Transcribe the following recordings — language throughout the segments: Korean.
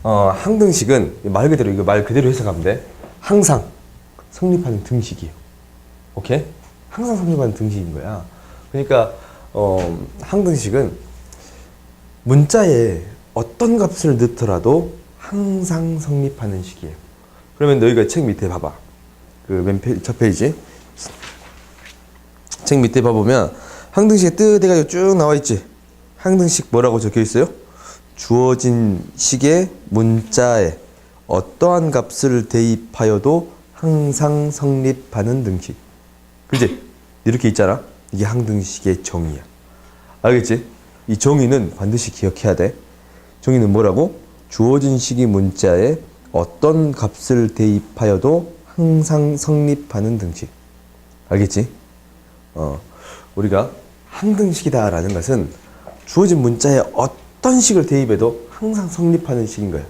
항등식은 말 그대로 이거 말 그대로 해석하면 돼. 항상 성립하는 등식이에요. 오케이? 항상 성립하는 등식인 거야. 그러니까 항등식은 문자에 어떤 값을 넣더라도 항상 성립하는 식이에요. 그러면 너희가 책 밑에 봐봐. 그 맨 첫 페이지. 책 밑에 봐보면 항등식에 뜻 해가지고 쭉 나와 있지. 항등식 뭐라고 적혀 있어요? 주어진 식의 문자에 어떠한 값을 대입하여도 항상 성립하는 등식. 그지? 이렇게 있잖아. 이게 항등식의 정의야. 알겠지? 이 정의는 반드시 기억해야 돼. 정의는 뭐라고? 주어진 식의 문자에 어떤 값을 대입하여도 항상 성립하는 등식. 알겠지? 우리가 항등식이다 라는 것은 주어진 문자에 어떤 식을 대입해도 항상 성립하는 식인 거야.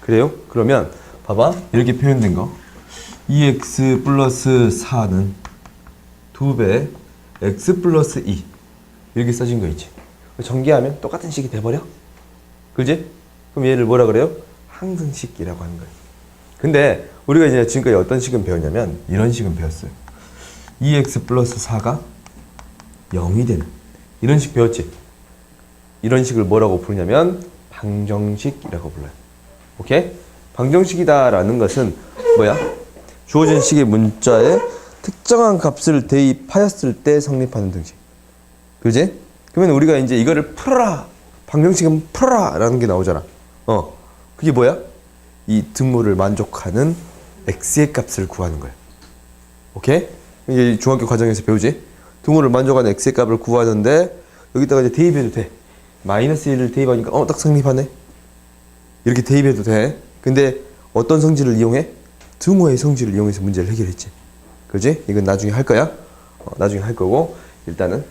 그래요? 그러면 봐봐. 이렇게 표현된 거. 2x 플러스 4는 2배 x 플러스 2 이렇게 써진 거 있지. 전개하면 똑같은 식이 돼버려. 그지? 그럼 얘를 뭐라 그래요? 항등식이라고 하는 거예요. 근데 우리가 이제 지금까지 어떤 식은 배웠냐면 이런 식은 배웠어요. 2x 플러스 4가 0이 되는 이런 식 배웠지? 이런 식을 뭐라고 부르냐면 방정식이라고 불러요. 오케이? 방정식이다 라는 것은 뭐야? 주어진 식의 문자에 특정한 값을 대입하였을 때 성립하는 등식. 그지? 그러면 우리가 이제 이거를 풀어라. 방정식은 풀어라 라는 게 나오잖아. 그게 뭐야? 이 등모를 만족하는 x의 값을 구하는 거야. 오케이? 이게 중학교 과정에서 배우지? 등모를 만족하는 x의 값을 구하는데 여기다가 이제 대입해도 돼. 마이너스 1을 대입하니까 딱 성립하네. 이렇게 대입해도 돼. 근데 어떤 성질을 이용해? 등호의 성질을 이용해서 문제를 해결했지. 그지? 이건 나중에 할 거야. 나중에 할 거고 일단은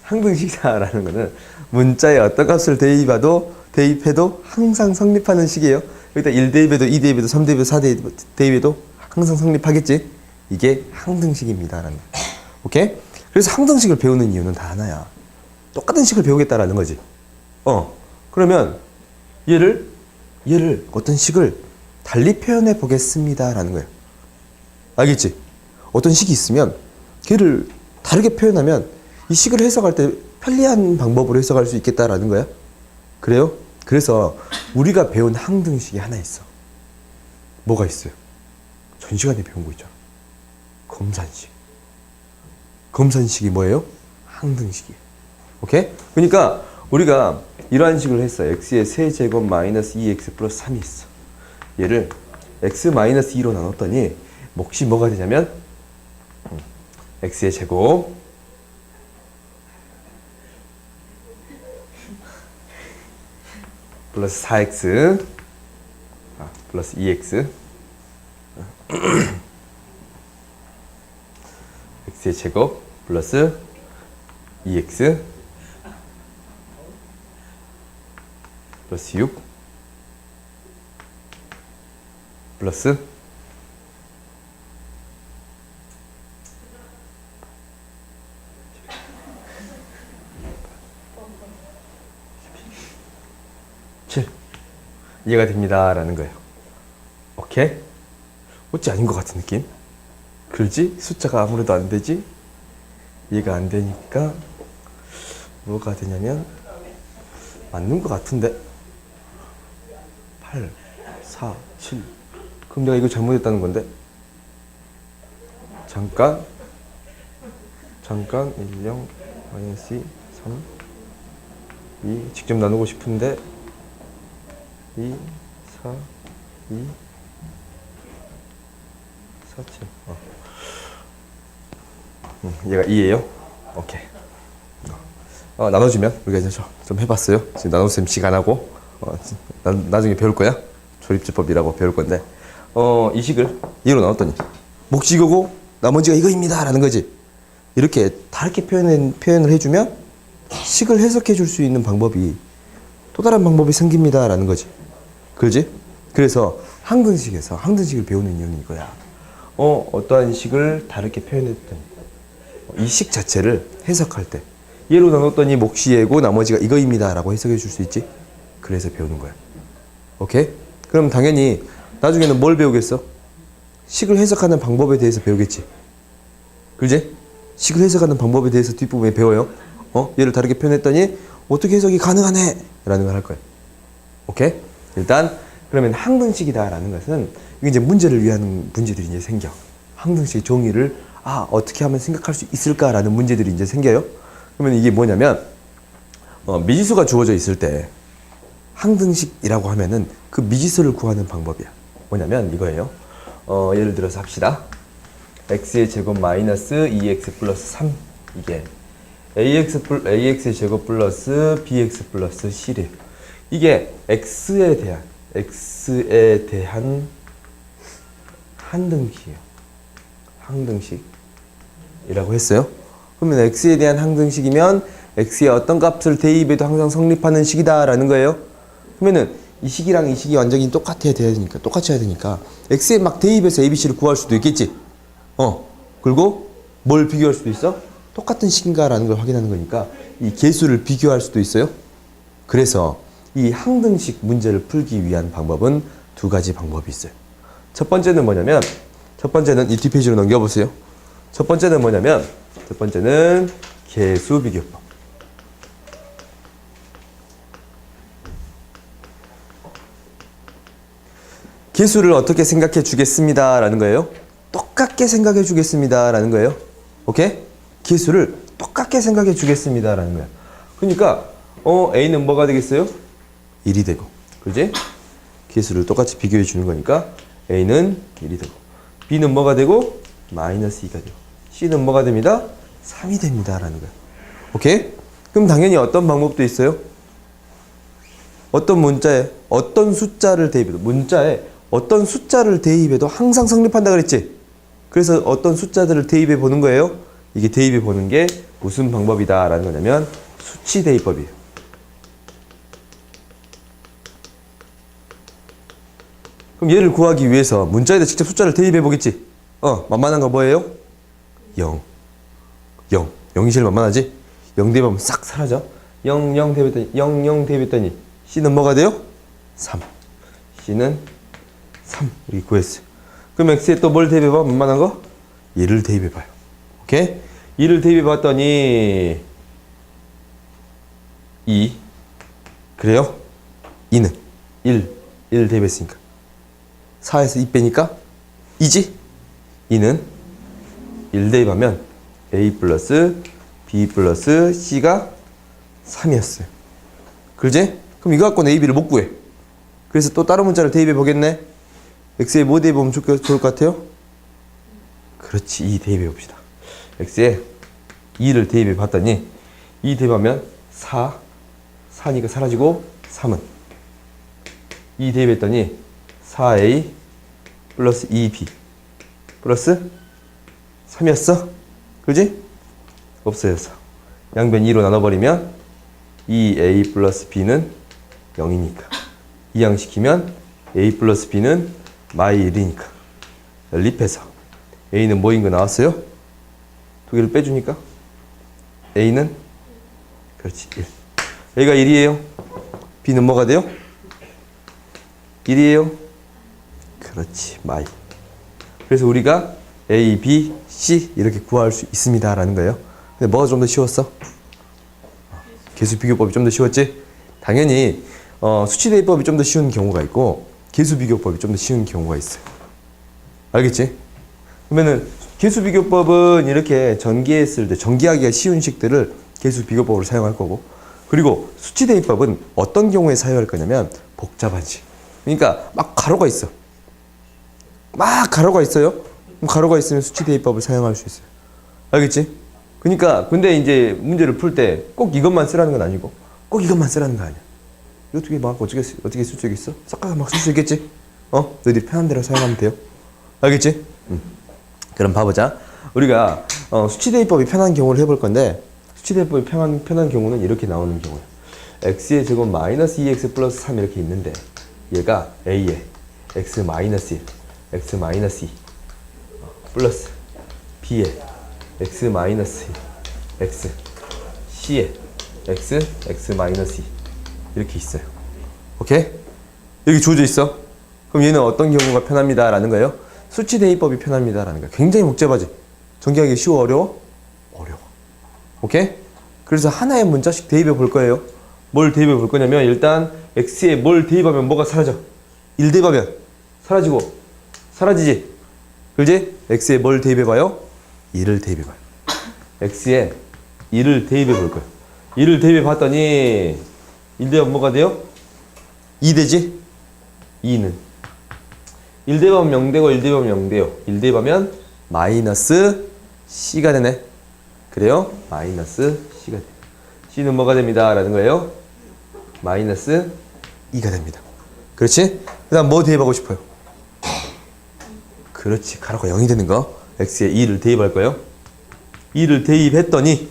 항등식이다라는 거는 문자에 어떤 값을 대입해도 항상 성립하는 식이에요. 여기다 1 대입해도 2 대입해도 3 대입해도 4 대입해도 항상 성립하겠지. 이게 항등식입니다라는 거. 오케이? 그래서 항등식을 배우는 이유는 다 하나야. 똑같은 식을 배우겠다라는 거지. 그러면 얘를 어떤 식을 달리 표현해 보겠습니다라는 거예요. 알겠지? 어떤 식이 있으면 걔를 다르게 표현하면 이 식을 해석할 때 편리한 방법으로 해석할 수 있겠다라는 거야. 그래요? 그래서 우리가 배운 항등식이 하나 있어. 뭐가 있어요? 전 시간에 배운 거 있잖아. 검산식. 검산식이 뭐예요? 항등식이에요. 오케이? 그러니까 우리가 이러한 식을 했어. x의 세제곱 마이너스 2x 플러스 3이 있어. 얘를 x 마이너스 2로 나눴더니 몫이 뭐가 되냐면 x의 제곱 플러스 4x 플러스 2x x의 제곱 플러스 2x 플러스 6 플러스 7 이해가 됩니다 라는 거예요. 오케이? 어찌 아닌 것 같은 느낌? 그러지? 숫자가 아무래도 안 되지? 이해가 안 되니까 뭐가 되냐면 맞는 것 같은데 8, 4, 7 그럼 내가 이거 잘못했다는 건데 잠깐 1, 0, 마이너스 2, 3 2 직접 나누고 싶은데 2, 4, 2 4, 7 얘가 2예요? 오케이. 나눠주면 우리가 이제 좀 해봤어요. 지금 나눠쌤 시간 하고 나중에 배울 거야. 조립제법이라고 배울 건데 이 식을 얘로 나눴더니 몫이 이거고 나머지가 이거입니다 라는 거지. 이렇게 다르게 표현을 해주면 식을 해석해 줄 수 있는 방법이 또 다른 방법이 생깁니다 라는 거지. 그러지? 그래서 항등식에서 항등식을 배우는 이유는 이거야. 어떠한 식을 다르게 표현했더니 이 식 자체를 해석할 때 얘로 나눴더니 몫이 얘고 나머지가 이거입니다 라고 해석해 줄 수 있지. 그래서 배우는 거야. 오케이? 그럼 당연히 나중에는 뭘 배우겠어? 식을 해석하는 방법에 대해서 배우겠지. 그지? 식을 해석하는 방법에 대해서 뒷부분에 배워요. 얘를 다르게 표현했더니 어떻게 해석이 가능하네 라는 걸 할 거야. 오케이? 일단 그러면 항등식이다 라는 것은 이게 이제 문제를 위한 문제들이 이제 생겨. 항등식 종이를 어떻게 하면 생각할 수 있을까라는 문제들이 이제 생겨요. 그러면 이게 뭐냐면 미지수가 주어져 있을 때 항등식이라고 하면은 그 미지수를 구하는 방법이야. 뭐냐면 이거예요. 예를 들어서 합시다. x의 제곱 마이너스 2x 플러스 3 이게 ax의 제곱 플러스 bx 플러스 c래. 이게 x에 대한 항등식이에요. 항등식이라고 했어요. 그러면 x에 대한 항등식이면 x의 어떤 값을 대입해도 항상 성립하는 식이다 라는 거예요. 그러면은 이 식이랑 이 식이 완전히 똑같이 해야 되니까 x에 막 대입해서 abc를 구할 수도 있겠지. 그리고 뭘 비교할 수도 있어? 똑같은 식인가 라는 걸 확인하는 거니까 이 계수를 비교할 수도 있어요. 그래서 이 항등식 문제를 풀기 위한 방법은 두 가지 방법이 있어요. 첫 번째는 뭐냐면 이 뒷페이지로 넘겨보세요. 첫 번째는 계수 비교법. 계수를 어떻게 생각해 주겠습니다 라는 거예요. 똑같게 생각해 주겠습니다 라는 거예요. 오케이? 계수를 똑같게 생각해 주겠습니다 라는 거야. 그러니까 A는 뭐가 되겠어요? 1이 되고, 그지? 계수를 똑같이 비교해 주는 거니까 A는 1이 되고, B는 뭐가 되고? 마이너스 2가 되고, C는 뭐가 됩니다? 3이 됩니다 라는 거야. 오케이? 그럼 당연히 어떤 방법도 있어요? 어떤 문자에 어떤 숫자를 대입해도 항상 성립한다 그랬지? 그래서 어떤 숫자들을 대입해 보는 거예요? 이게 대입해 보는 게 무슨 방법이다 라는 거냐면 수치 대입법이에요. 그럼 얘를 구하기 위해서 문자에다 직접 숫자를 대입해 보겠지? 만만한 거 뭐예요? 0. 0이 제일 만만하지? 0 대입하면 싹 사라져. 0 대입했더니 C는 뭐가 돼요? 3. C는 3 이렇게 구했어요. 그럼 X에 또 뭘 대입해봐? 만만한 거? 얘를 대입해봐요. 오케이? 얘를 대입해봤더니 2. 그래요? 2는 1 대입했으니까 4에서 2 빼니까 2지? 2는 1 대입하면 A 플러스 B 플러스 C가 3이었어요. 그러지? 그럼 이거 갖고는 A, B를 못 구해. 그래서 또 다른 문자를 대입해 보겠네. X에 뭐 대입하면 좋을 것 같아요? 그렇지, 2 대입해 봅시다. X에 2를 대입해 봤더니 2 대입하면 4니까 사라지고 3은 2 대입했더니 4A 플러스 2B 플러스 3이었어? 그지? 없어졌어. 양변 2로 나눠버리면 2A 플러스 B는 0이니까 이항시키면 A 플러스 B는 마이 1이니까 연립해서 A는 뭐인 거 나왔어요? 두 개를 빼주니까 A는 그렇지 1. A가 1이에요. B는 뭐가 돼요? 1이에요. 그렇지 마이. 그래서 우리가 A, B, C 이렇게 구할 수 있습니다 라는 거예요. 근데 뭐가 좀 더 쉬웠어? 계수 비교법이 좀 더 쉬웠지? 당연히 수치 대입법이 좀 더 쉬운 경우가 있고 계수 비교법이 좀 더 쉬운 경우가 있어요. 알겠지? 그러면은 계수 비교법은 이렇게 전기했을 때 전기하기가 쉬운 식들을 계수 비교법으로 사용할 거고, 그리고 수치 대입법은 어떤 경우에 사용할 거냐면 복잡한 식. 그러니까 막 가로가 있어. 막 가로가 있어요. 그럼 가로가 있으면 수치 대입법을 사용할 수 있어요. 알겠지? 그러니까 근데 이제 문제를 풀 때 꼭 이것만 쓰라는 건 아니고 꼭 이것만 쓰라는 거 아니야. 이거 두 개 막 어떻게 쓸 수 있겠어? 섞어서 막 쓸 수 있겠지? 너희들이 편한 대로 사용하면 돼요. 알겠지? 그럼 봐보자. 우리가 수치 대입법이 편한 경우를 해볼 건데, 수치 대입법이 편한 경우는 이렇게 나오는 경우야. x의 제곱 마이너스 2x 플러스 3 이렇게 있는데 얘가 a에 x 마이너스 1, x 마이너스 2 플러스 b에 x 마이너스 2, x c에 x 마이너스 2 이렇게 있어요. 오케이? 여기 주어져 있어. 그럼 얘는 어떤 경우가 편합니다 라는 거예요? 수치 대입법이 편합니다 라는 거예요. 굉장히 복잡하지? 전개하기 쉬워 어려워? 어려워. 오케이? 그래서 하나의 문자씩 대입해 볼 거예요. 뭘 대입해 볼 거냐면 일단 x에 뭘 대입하면 뭐가 사라져? 1 대입하면 사라지고 사라지지? 그지? x에 뭘 대입해 봐요? 2를 대입해 봐요. x에 2를 대입해 볼 거예요. 2를 대입해 봤더니 1 대입하면 뭐가 돼요? 2 되지? 2는 1 대입하면 0 되고 1 대입하면 0 돼요. 1 대입하면 마이너스 c가 되네. 그래요? 마이너스 c가 돼요. c는 뭐가 됩니다 라는 거예요? 마이너스 2가 됩니다. 그렇지? 그 다음 뭐 대입하고 싶어요? 그렇지. 가로가 0이 되는 거. x에 2를 대입할 거예요. 2를 대입했더니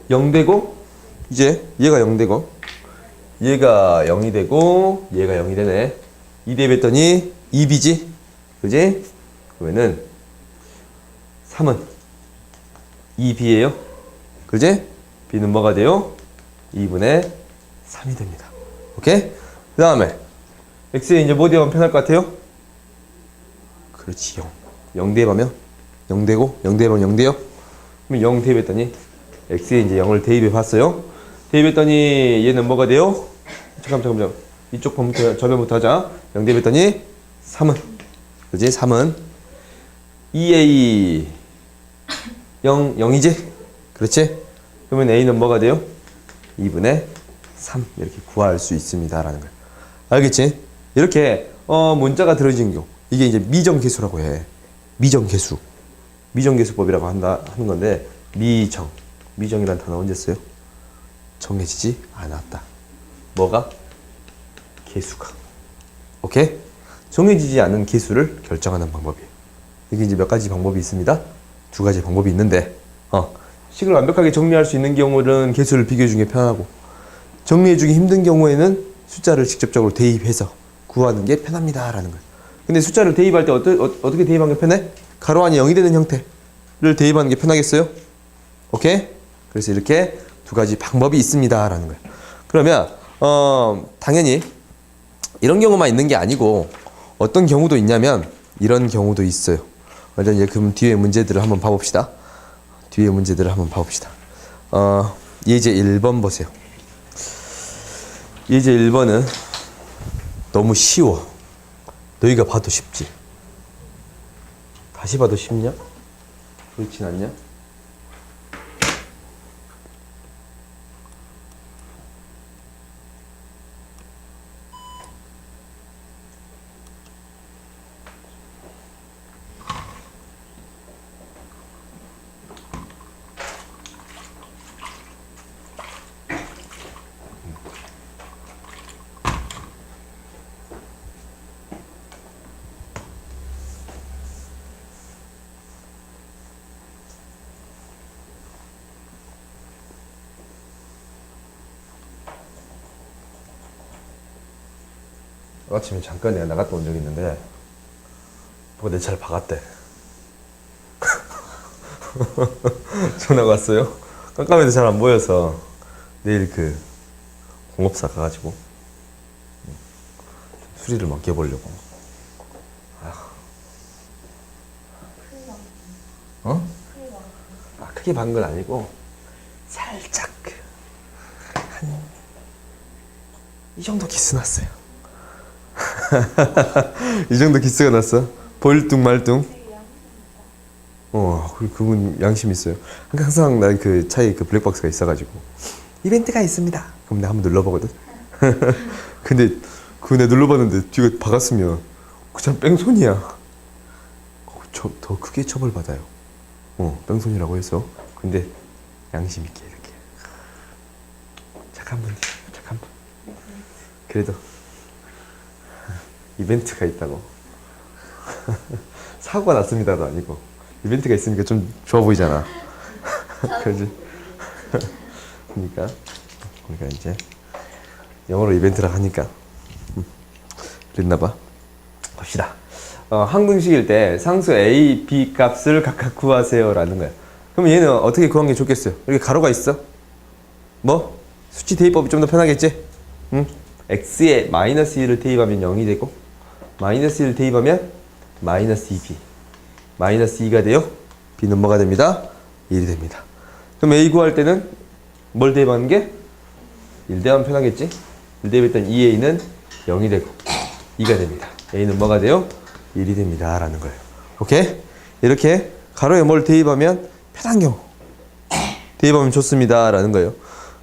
0 되고 이제 얘가 0 되고 얘가 0이 되고 얘가 0이 되네. 2 대입했더니 2b지? 그지? 그러면은 3은 2b예요. 그지? b는 뭐가 돼요? 2분의 3이 됩니다. 오케이? 그 다음에 x에 이제 뭐 대입하면 편할 것 같아요? 그렇지. 0. 0 대입하면 0 되고 0 대입하면 0 돼요. 그럼 0 대입했더니 x에 이제 0을 대입해 봤어요. 대입했더니 얘는 뭐가 돼요? 잠깐만. 이쪽 번부터 저변부터 하자. 0 대입했더니 3은 그지? 3은 2a 0 0이지? 그렇지? 그러면 a는 뭐가 돼요? 2분의 3 이렇게 구할 수 있습니다 라는 거예요. 알겠지? 이렇게 문자가 들어진 경우 이게 이제 미정계수라고 해. 미정계수. 미정계수법이라고 하는 건데 미정이라는 단어 언제 써요? 정해지지 않았다. 뭐가? 계수가. 오케이? 정해지지 않은 계수를 결정하는 방법이에요. 이게 이제 몇 가지 방법이 있습니다. 2가지 방법이 있는데 식을 완벽하게 정리할 수 있는 경우는 계수를 비교해주는 게 편하고 정리해주기 힘든 경우에는 숫자를 직접적으로 대입해서 구하는 게 편합니다 라는 거예요. 근데 숫자를 대입할 때 어떻게 대입하는 게 편해? 가로 안이 0이 되는 형태를 대입하는 게 편하겠어요? 오케이? 그래서 이렇게 2가지 방법이 있습니다 라는 거예요. 그러면 당연히 이런 경우만 있는 게 아니고 어떤 경우도 있냐면 이런 경우도 있어요. 이제 그럼 뒤에 문제들을 한번 봐봅시다. 예제 1번 보세요. 예제 1번은 너무 쉬워. 너희가 봐도 쉽지. 다시 봐도 쉽냐? 그렇진 않냐? 아침에 잠깐 내가 나갔다 온 적이 있는데 누가 내 차를 박았대. 전화가 왔어요. 깜깜해도 잘 안 보여서 내일 그 공업사 가가지고 수리를 맡겨보려고. 크게 박은 건 아니고 살짝 한 이 정도 기스 났어요. 이 정도 기스가 났어. 보일뚱 말뚱. 그분 양심 있어요. 항상 난 그 차에 그 블랙박스가 있어가지고 이벤트가 있습니다. 그럼 내가 한번 눌러보거든. 근데 그거 내가 눌러봤는데 뒤가 박았으면 그 참 뺑소니야. 더 크게 처벌받아요. 뺑소니라고 해서. 근데 양심 있게 이렇게 착한 분. 그래도 이벤트가 있다고. 사고가 났습니다도 아니고 이벤트가 있으니까 좀 좋아 보이잖아. 그렇지? 그러니까 이제 영어로 이벤트라 하니까 그랬나봐. 봅시다. 항등식일 때 상수 a, b 값을 각각 구하세요라는 거야. 그럼 얘는 어떻게 구한 게 좋겠어요? 여기 가로가 있어. 뭐? 수치 대입법이 좀 더 편하겠지? 응? x에 마이너스 1을 대입하면 0이 되고 마이너스 1을 대입하면 마이너스 2b 마이너스 2가 돼요. b는 뭐가 됩니다? 1이 됩니다. 그럼 a 구할 때는 뭘 대입하는 게? 1 대입하면 편하겠지? 1 대입했던 2a는 0이 되고 2가 됩니다. a는 뭐가 돼요? 1이 됩니다 라는 거예요. 오케이? 이렇게 가로에 뭘 대입하면 편한 경우 대입하면 좋습니다 라는 거예요.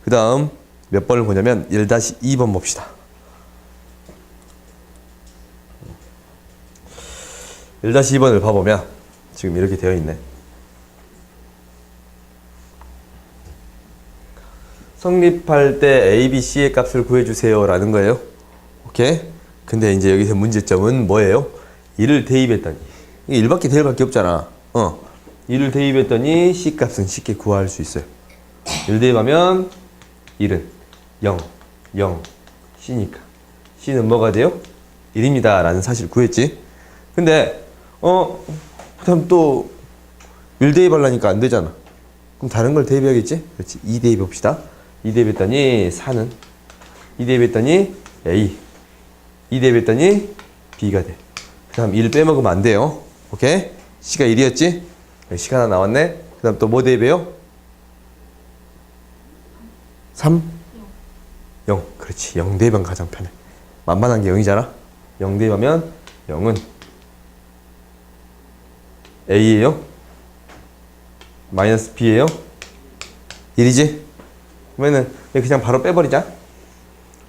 그 다음 몇 번을 보냐면 1-2번 봅시다. 1-2번을 봐보면 지금 이렇게 되어 있네. 성립할 때 A, B, C의 값을 구해주세요 라는 거예요. 오케이? 근데 이제 여기서 문제점은 뭐예요? 1을 대입했더니 1밖에 대입할 게 없잖아. 1을 대입했더니 C 값은 쉽게 구할 수 있어요. 1 대입하면 1은 0, 0, C니까 C는 뭐가 돼요? 1입니다 라는 사실을 구했지. 근데 그다음 또 1 대입하려니까 안 되잖아. 그럼 다른 걸 대입해야겠지? 그렇지. 2 대입합시다. 2 대입했더니 4는 2 대입했더니 A 2 대입했더니 B가 돼. 그 다음 1 빼먹으면 안 돼요. 오케이? C가 1이었지? C가 하나 나왔네. 그 다음 또 뭐 대입해요? 3? 0. 그렇지. 0 대입하면 가장 편해. 만만한 게 0이잖아. 0 대입하면 0은 A예요? 마이너스 B예요? 1이지? 그러면은 그냥 바로 빼버리자.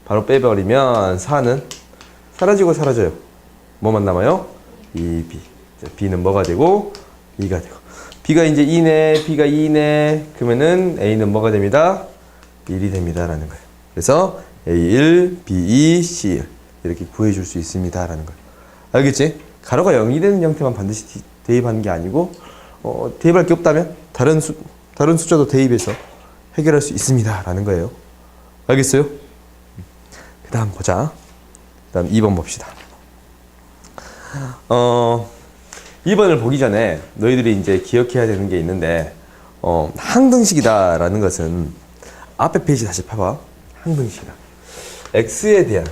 바로 빼버리면 4는 사라지고 사라져요. 뭐만 남아요? 2B. B는 뭐가 되고 2가 되고 B가 이제 2네 B가 2네 그러면은 A는 뭐가 됩니다? 1이 됩니다 라는 거예요. 그래서 A1, B2, C1 이렇게 구해줄 수 있습니다 라는 거예요. 알겠지? 가로가 0이 되는 형태만 반드시 대입하는 게 아니고 대입할 게 없다면 다른 숫자도 대입해서 해결할 수 있습니다 라는 거예요. 알겠어요? 그 다음 보자. 그 다음 2번 봅시다. 2번을 보기 전에 너희들이 이제 기억해야 되는 게 있는데 항등식이다 라는 것은 앞에 페이지 다시 봐봐. 항등식이다. x에 대한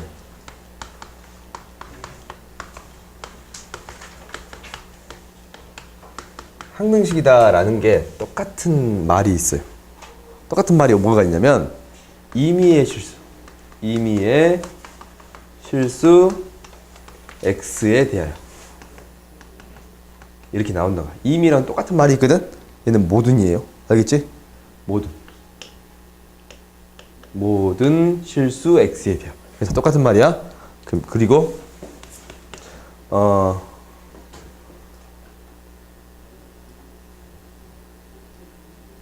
항등식이다 라는 게 똑같은 말이 있어요. 똑같은 말이 뭐가 있냐면 임의의 실수 x에 대하여 이렇게 나온다. 임의랑 똑같은 말이 있거든. 얘는 모든이에요. 알겠지? 모든 실수 x에 대하여. 그래서 똑같은 말이야. 그리고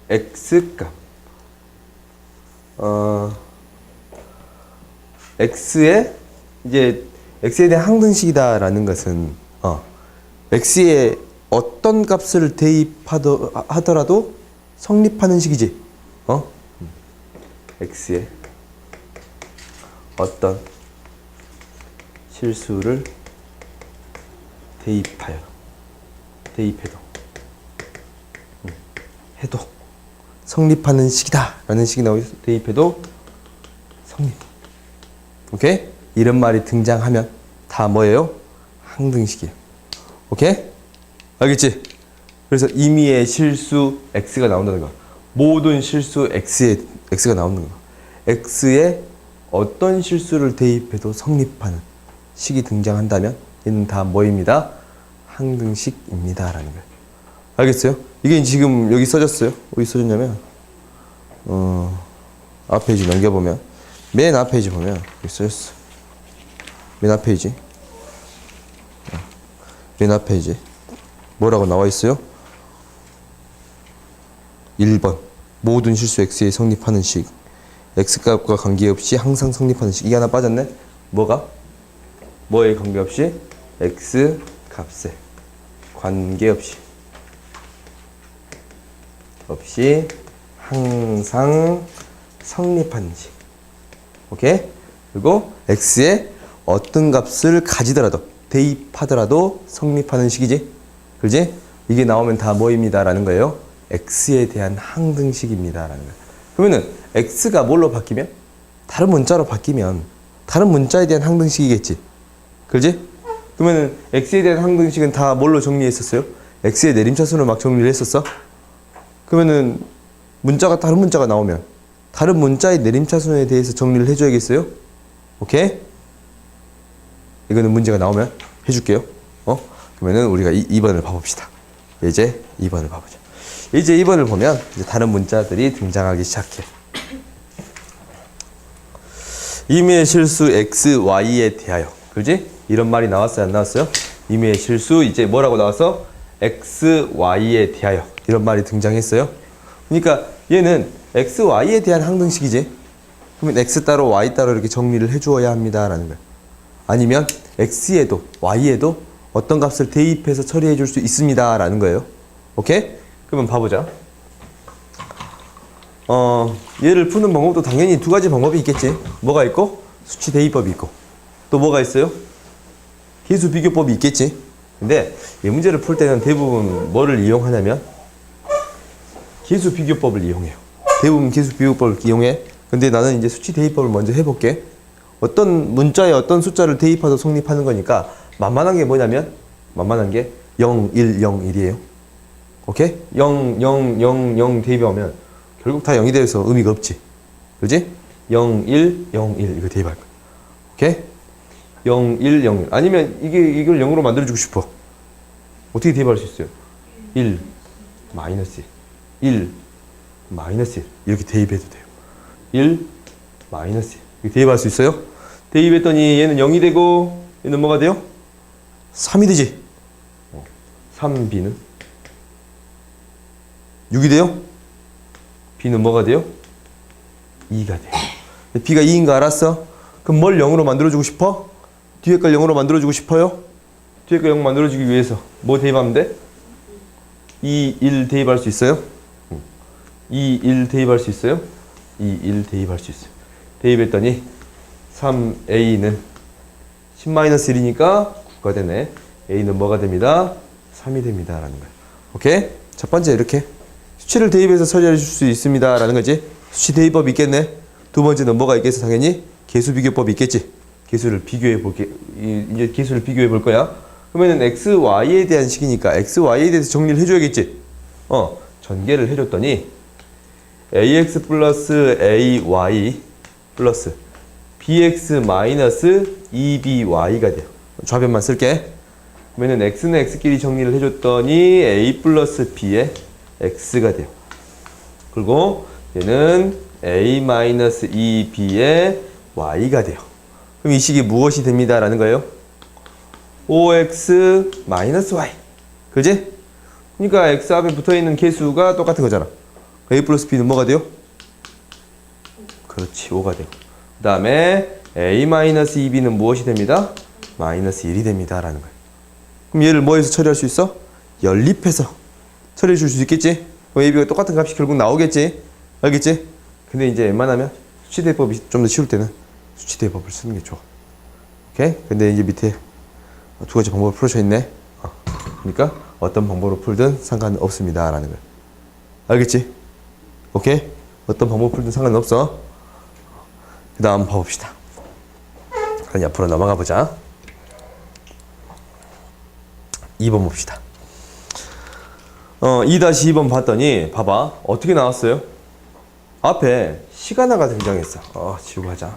x값 x에 대한 항등식이다라는 것은 x에 어떤 값을 대입하더라도 성립하는 식이지. x에 어떤 실수를 해도 성립하는 식이다 라는 식이 나오고 있어. 대입해도 성립. 오케이? 이런 말이 등장하면 다 뭐예요? 항등식이에요. 오케이? 알겠지? 그래서 임의의 실수 x가 나온다는 거. 모든 실수 x가 나오는 거. x에 어떤 실수를 대입해도 성립하는 식이 등장한다면 얘는 다 뭐입니다? 항등식입니다 라는 거예요. 알겠어요? 이게 지금 여기 써졌어요. 어디 써졌냐면 앞 페이지 넘겨보면 맨 앞 페이지 보면 여기 써졌어. 맨 앞 페이지 뭐라고 나와 있어요? 1번 모든 실수 x에 성립하는 식 x값과 관계없이 항상 성립하는 식. 이게 하나 빠졌네. 뭐에 관계없이? x값에 관계없이 항상 성립하는 식. 오케이? 그리고 x에 어떤 값을 가지더라도 대입하더라도 성립하는 식이지. 그지? 이게 나오면 다 뭐입니다 라는 거예요. x에 대한 항등식입니다 라는 거예요. 그러면은 x가 뭘로 바뀌면? 다른 문자로 바뀌면 다른 문자에 대한 항등식이겠지. 그지? 그러면은 x에 대한 항등식은 다 뭘로 정리했었어요? x의 내림차순으로 막 정리를 했었어? 그러면은 문자가 다른 문자가 나오면 다른 문자의 내림차순에 대해서 정리를 해줘야겠어요? 오케이? 이거는 문제가 나오면 해줄게요. 그러면은 우리가 2번을 봐봅시다. 이제 2번을 봐보자. 이제 2번을 보면 이제 다른 문자들이 등장하기 시작해. 임의의 실수 x, y에 대하여. 그지? 이런 말이 나왔어요? 안 나왔어요? 임의의 실수 이제 뭐라고 나왔어? x, y에 대하여. 이런 말이 등장했어요. 그러니까 얘는 x, y에 대한 항등식이지. 그러면 x 따로 y 따로 이렇게 정리를 해주어야 합니다 라는 거예요. 아니면 x에도 y에도 어떤 값을 대입해서 처리해 줄 수 있습니다 라는 거예요. 오케이? 그러면 봐보자. 얘를 푸는 방법도 당연히 두 가지 방법이 있겠지. 뭐가 있고? 수치 대입법이 있고. 또 뭐가 있어요? 계수 비교법이 있겠지. 근데 이 문제를 풀 때는 대부분 뭐를 이용하냐면 계수 비교법을 이용해요. 대부분 계수 비교법을 이용해. 근데 나는 이제 수치 대입법을 먼저 해볼게. 어떤 문자에 어떤 숫자를 대입해서 성립하는 거니까 만만한 게 뭐냐면 만만한 게 0, 1, 0, 1이에요. 오케이? 0, 0, 0, 0 대입하면 결국 다 0이 돼서 의미가 없지. 그지? 0, 1, 0, 1 이거 대입할 거야. 오케이? 0, 1, 0, 1 아니면 이걸 0으로 만들어주고 싶어. 어떻게 대입할 수 있어요? 1, 마이너스 1, 마이너스 1 이렇게 대입해도 돼요. 1, 마이너스 1 이렇게 대입할 수 있어요? 대입했더니 얘는 0이 되고 얘는 뭐가 돼요? 3이 되지. 3b는 6이 돼요? b는 뭐가 돼요? 2가 돼요. b가 2인 거 알았어? 그럼 뭘 0으로 만들어주고 싶어? 뒤에 걸 0으로 만들어주고 싶어요? 뒤에 걸 0 만들어주기 위해서 뭐 대입하면 돼? 2, 1 대입할 수 있어요? 2, 1 대입할 수 있어요? 2, 1 대입할 수 있어요. 대입했더니 3a는 10-1이니까 9가 되네. a는 뭐가 됩니다? 3이 됩니다 라는 거예요. 오케이? 첫 번째 이렇게 수치를 대입해서 처리해 줄 수 있습니다 라는 거지. 수치 대입법이 있겠네. 두 번째는 뭐가 있겠어? 당연히 계수 비교법이 있겠지. 계수를 비교해 볼게. 이제 계수를 비교해 볼 거야. 그러면은 x, y에 대한 식이니까 x, y에 대해서 정리를 해줘야겠지. 전개를 해줬더니 ax 플러스 ay 플러스 bx 마이너스 2by가 돼요. 좌변만 쓸게. 그러면은 x는 x끼리 정리를 해줬더니 a 플러스 b의 x가 돼요. 그리고 얘는 a 마이너스 2b의 y가 돼요. 그럼 이 식이 무엇이 됩니다 라는 거예요? 5x 마이너스 y. 그지? 그러니까 x 앞에 붙어있는 계수가 똑같은 거잖아. a 플러스 b는 뭐가 돼요? 그렇지, 5가 돼요. 그 다음에 a 마이너스 2b는 무엇이 됩니다? 마이너스 1이 됩니다 라는 거예요. 그럼 얘를 뭐해서 처리할 수 있어? 연립해서 처리해 줄 수 있겠지? 그럼 ab가 똑같은 값이 결국 나오겠지? 알겠지? 근데 이제 웬만하면 수치대법이 좀 더 쉬울 때는 수치대법을 쓰는 게 좋아. 오케이? 근데 이제 밑에 두 가지 방법을 풀어져 있네. 그러니까 어떤 방법으로 풀든 상관은 없습니다 라는 거예요. 알겠지? 오케이? 어떤 방법을 풀든 상관은 없어. 그 다음 봐봅시다. 그럼 앞으로 넘어가 보자. 2번 봅시다. 2-2번 봤더니 봐봐. 어떻게 나왔어요? 앞에 시간화가 등장했어. 지우고 하자.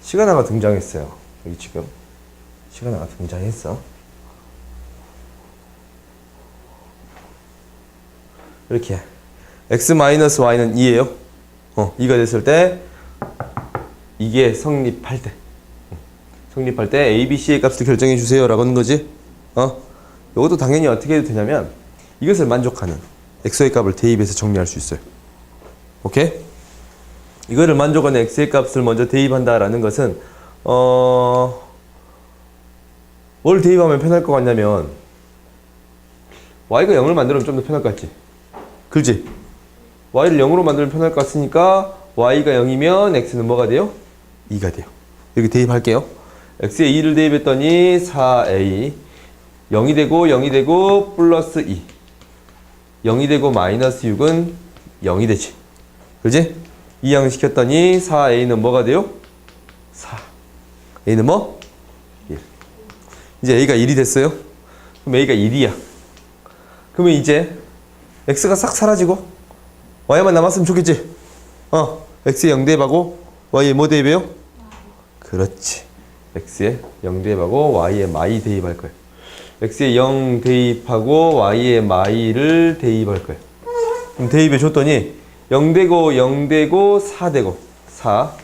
시간화가 등장했어요. 여기 지금 시간화가 등장했어. 이렇게 x-y는 2예요. 2가 됐을 때 이게 성립할 때 a, b, c의 값을 결정해 주세요 라고 하는 거지. 이것도 당연히 어떻게 해도 되냐면 이것을 만족하는 x의 값을 대입해서 정리할 수 있어요. 오케이? 이거를 만족하는 x의 값을 먼저 대입한다라는 것은 뭘 대입하면 편할 것 같냐면 y가 0을 만들면 좀 더 편할 것 같지? 그렇지? y를 0으로 만들면 편할 것 같으니까 y가 0이면 x는 뭐가 돼요? 2가 돼요. 이렇게 대입할게요. x에 2를 대입했더니 4a 0이 되고 0이 되고 플러스 2 0이 되고 마이너스 6은 0이 되지. 그지? 이항시켰더니 4a는 뭐가 돼요? 4 a는 뭐? 1 이제 a가 1이 됐어요. 그럼 a가 1이야. 그러면 이제 x가 싹 사라지고 y만 남았으면 좋겠지? x에 0 대입하고 y에 뭐 대입해요? 그렇지. x에 0 대입하고 y에 마이 대입할 거예요. x에 0 대입하고 y에 마이를 대입할 거예요. 그럼 대입해 줬더니 0 되고 0 되고 4 되고 4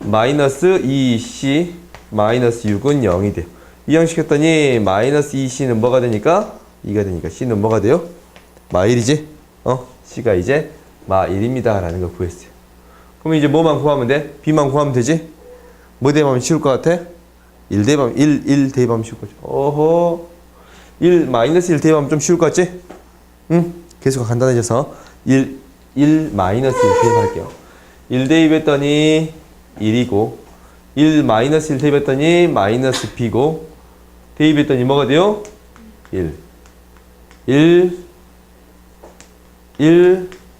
마이너스 2c 마이너스 6은 0이 돼요. 이항시켰더니 마이너스 2c는 뭐가 되니까? 2가 되니까 c는 뭐가 돼요? 마1이지? c가 이제 마1입니다 라는 걸 구했어요. 그럼 이제 뭐만 구하면 돼? b만 구하면 되지? 뭐 대입하면 쉬울 것 같아? 1 대입하면 1 대입하면 쉬울 거지. 어허 1 마이너스 1 대입하면 좀 쉬울 것 같지? 응? 계수가 간단해져서 1 마이너스 1 대입할게요. 1 대입했더니 1이고 1 마이너스 1 대입했더니 마이너스 b고 대입했더니 뭐가 돼요? 1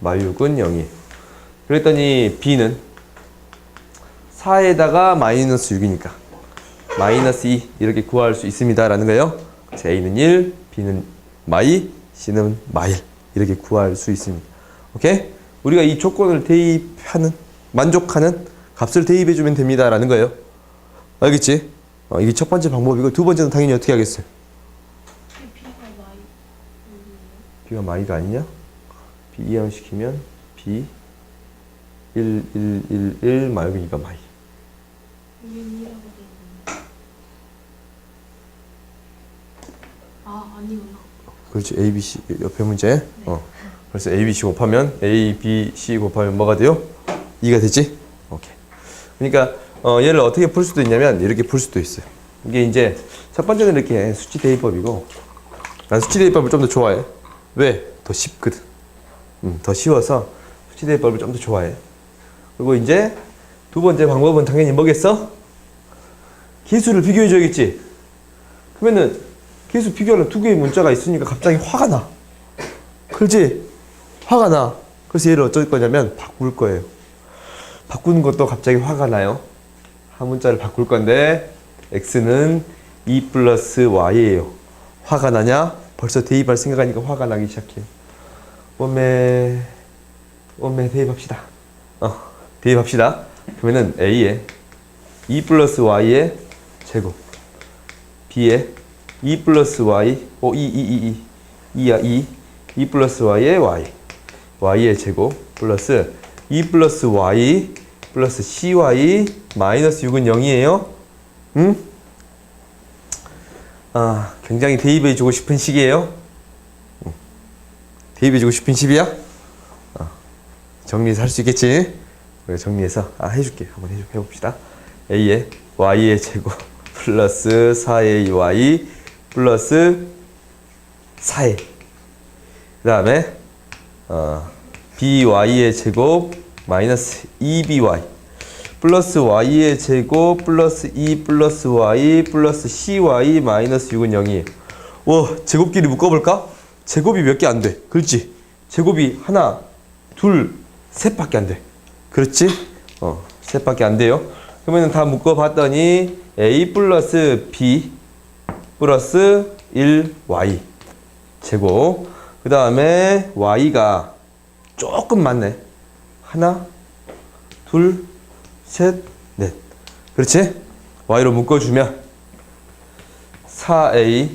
마육은 0이에요. 그랬더니 b는 4에다가 마이너스 6이니까 마이너스 2 이렇게 구할 수 있습니다 라는 거예요. a는 1, b는 마이, c는 마일 이렇게 구할 수 있습니다. 오케이? 우리가 이 조건을 대입하는 만족하는 값을 대입해 주면 됩니다 라는 거예요. 알겠지? 이게 첫 번째 방법이고 두 번째는 당연히 어떻게 하겠어요? b가 마이가 아니냐? b 이항시키면 b 1, 마이가 2가 마이. 아니구나. 그렇지. A, B, C 옆에 문제. 그래서 A, B, C 곱하면 A, B, C 곱하면 뭐가 돼요? 2가 되지? 오케이. 그러니까 얘를 어떻게 풀 수도 있냐면 이렇게 풀 수도 있어요. 이게 이제 첫 번째는 이렇게 수치 대입법이고 난 수치 대입법을 좀 더 좋아해. 왜? 더 쉽거든. 더 쉬워서 수치 대입법을 좀 더 좋아해. 그리고 이제 두 번째 방법은 당연히 뭐겠어? 계수를 비교해 줘야겠지. 그러면은 계수 비교하는 두 개의 문자가 있으니까 갑자기 화가 나. 그렇지? 화가 나. 그래서 얘를 어쩔 거냐면 바꿀 거예요. 바꾸는 것도 갑자기 화가 나요. 한 문자를 바꿀 건데 x는 2 플러스 y예요. 화가 나냐? 벌써 대입할 생각하니까 화가 나기 시작해요. 오메 대입합시다. 대입합시다. 그러면은 a에 2 플러스 y의 제곱 b에 2 플러스 y 2야 2 플러스 y의 y의 제곱 플러스 2 플러스 y 플러스 cy 마이너스 6은 0이에요. 응? 굉장히 대입해주고 싶은 식이에요. 대입해주고 싶은 식이야? 정리해서 할 수 있겠지? 우리가 정리해서 해줄게. 한번 해봅시다. a의 y의 제곱 플러스 4ay 플러스 4a 그 다음에 by의 제곱 마이너스 2by 플러스 y의 제곱 플러스 2 플러스 y 플러스 cy 마이너스 6은 0이에요. 와, 제곱끼리 묶어볼까? 제곱이 몇 개 안 돼. 그렇지? 제곱이 하나, 둘, 셋밖에 안 돼. 그렇지? 셋밖에 안 돼요. 그러면 다 묶어봤더니 a 플러스 b 플러스 1y 제곱 그 다음에 y가 조금 많네. 하나, 둘, 셋, 넷. 그렇지? y로 묶어주면 4a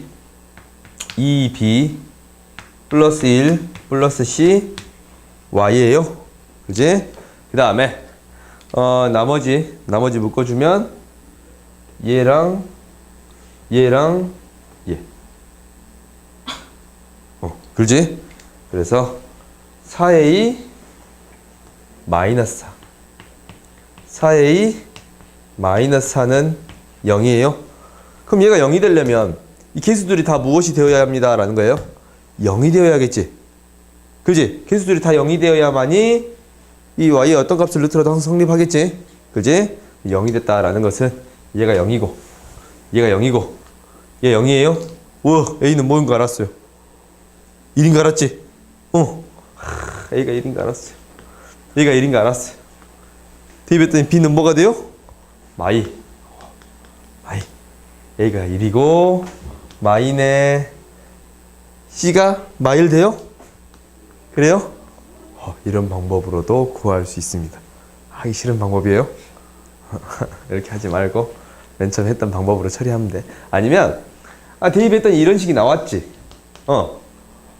2b 플러스 1 플러스 c y예요. 그렇지? 그 다음에 나머지 묶어주면 얘랑 얘. 그렇지? 그래서 4a 마이너스 4a 마이너스 4는 0이에요. 그럼 얘가 0이 되려면 이 개수들이 다 무엇이 되어야 합니다 라는 거예요? 0이 되어야겠지. 그지? 개수들이 다 0이 되어야만이 이 y의 어떤 값을 넣더라도 항상 성립하겠지? 그지? 0이 됐다라는 것은 얘가 0이고 얘가 0이고 얘 0이에요? 우와, a는 뭐인 거 알았어요? 1인 거 알았지? a가 1인 거 알았어요. a가 1인 거 알았어요. 대입했더니 b는 뭐가 돼요? 마이. a가 1이고 마이네. c가 마일 돼요? 그래요? 이런 방법으로도 구할 수 있습니다. 하기 싫은 방법이에요? 이렇게 하지 말고 맨 처음 했던 방법으로 처리하면 돼. 아니면 대입했더니 이런 식이 나왔지.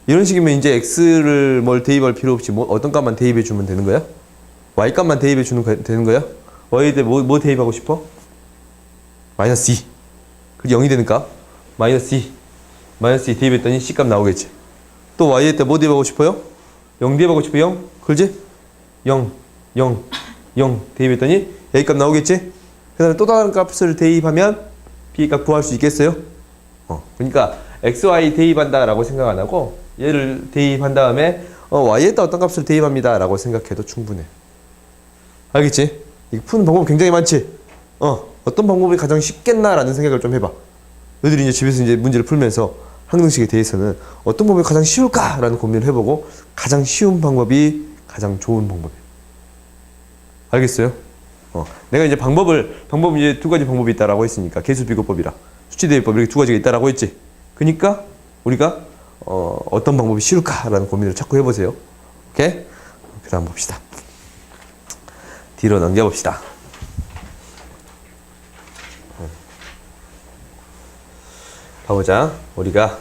이런 식이면 이제 x를 뭘 대입할 필요 없이 어떤 값만 대입해 주면 되는 거야? y 값만 대입해 주면 되는 거야? y에 대해 뭐 대입하고 싶어? 마이너스 2. 그게 0이 되는 값? 마이너스 2. 마이너스 2 대입했더니 c 값 나오겠지. 또 y에 대해 뭐 대입하고 싶어요? 0 대입하고 싶어? 0? 그렇지? 0 대입했더니 a 값 나오겠지? 그 다음에 또 다른 값을 대입하면 b 값 구할 수 있겠어요? 그러니까 xy 대입한다 라고 생각 안 하고 얘를 대입한 다음에 y에다 어떤 값을 대입합니다 라고 생각해도 충분해. 알겠지? 이거 푸는 방법 굉장히 많지? 어떤 방법이 가장 쉽겠나 라는 생각을 좀 해봐. 너희들이 이제 집에서 이제 문제를 풀면서 항등식에 대해서는 어떤 방법이 가장 쉬울까 라는 고민을 해보고 가장 쉬운 방법이 가장 좋은 방법이야. 알겠어요? 내가 이제 방법은 이제 두 가지 방법이 있다라고 했으니까 계수비교법이랑 수치대입법 이렇게 두 가지가 있다라고 했지. 그러니까 우리가 어떤 방법이 쉬울까라는 고민을 자꾸 해보세요. 오케이? 그 다음 봅시다. 뒤로 넘겨봅시다. 봐보자. 우리가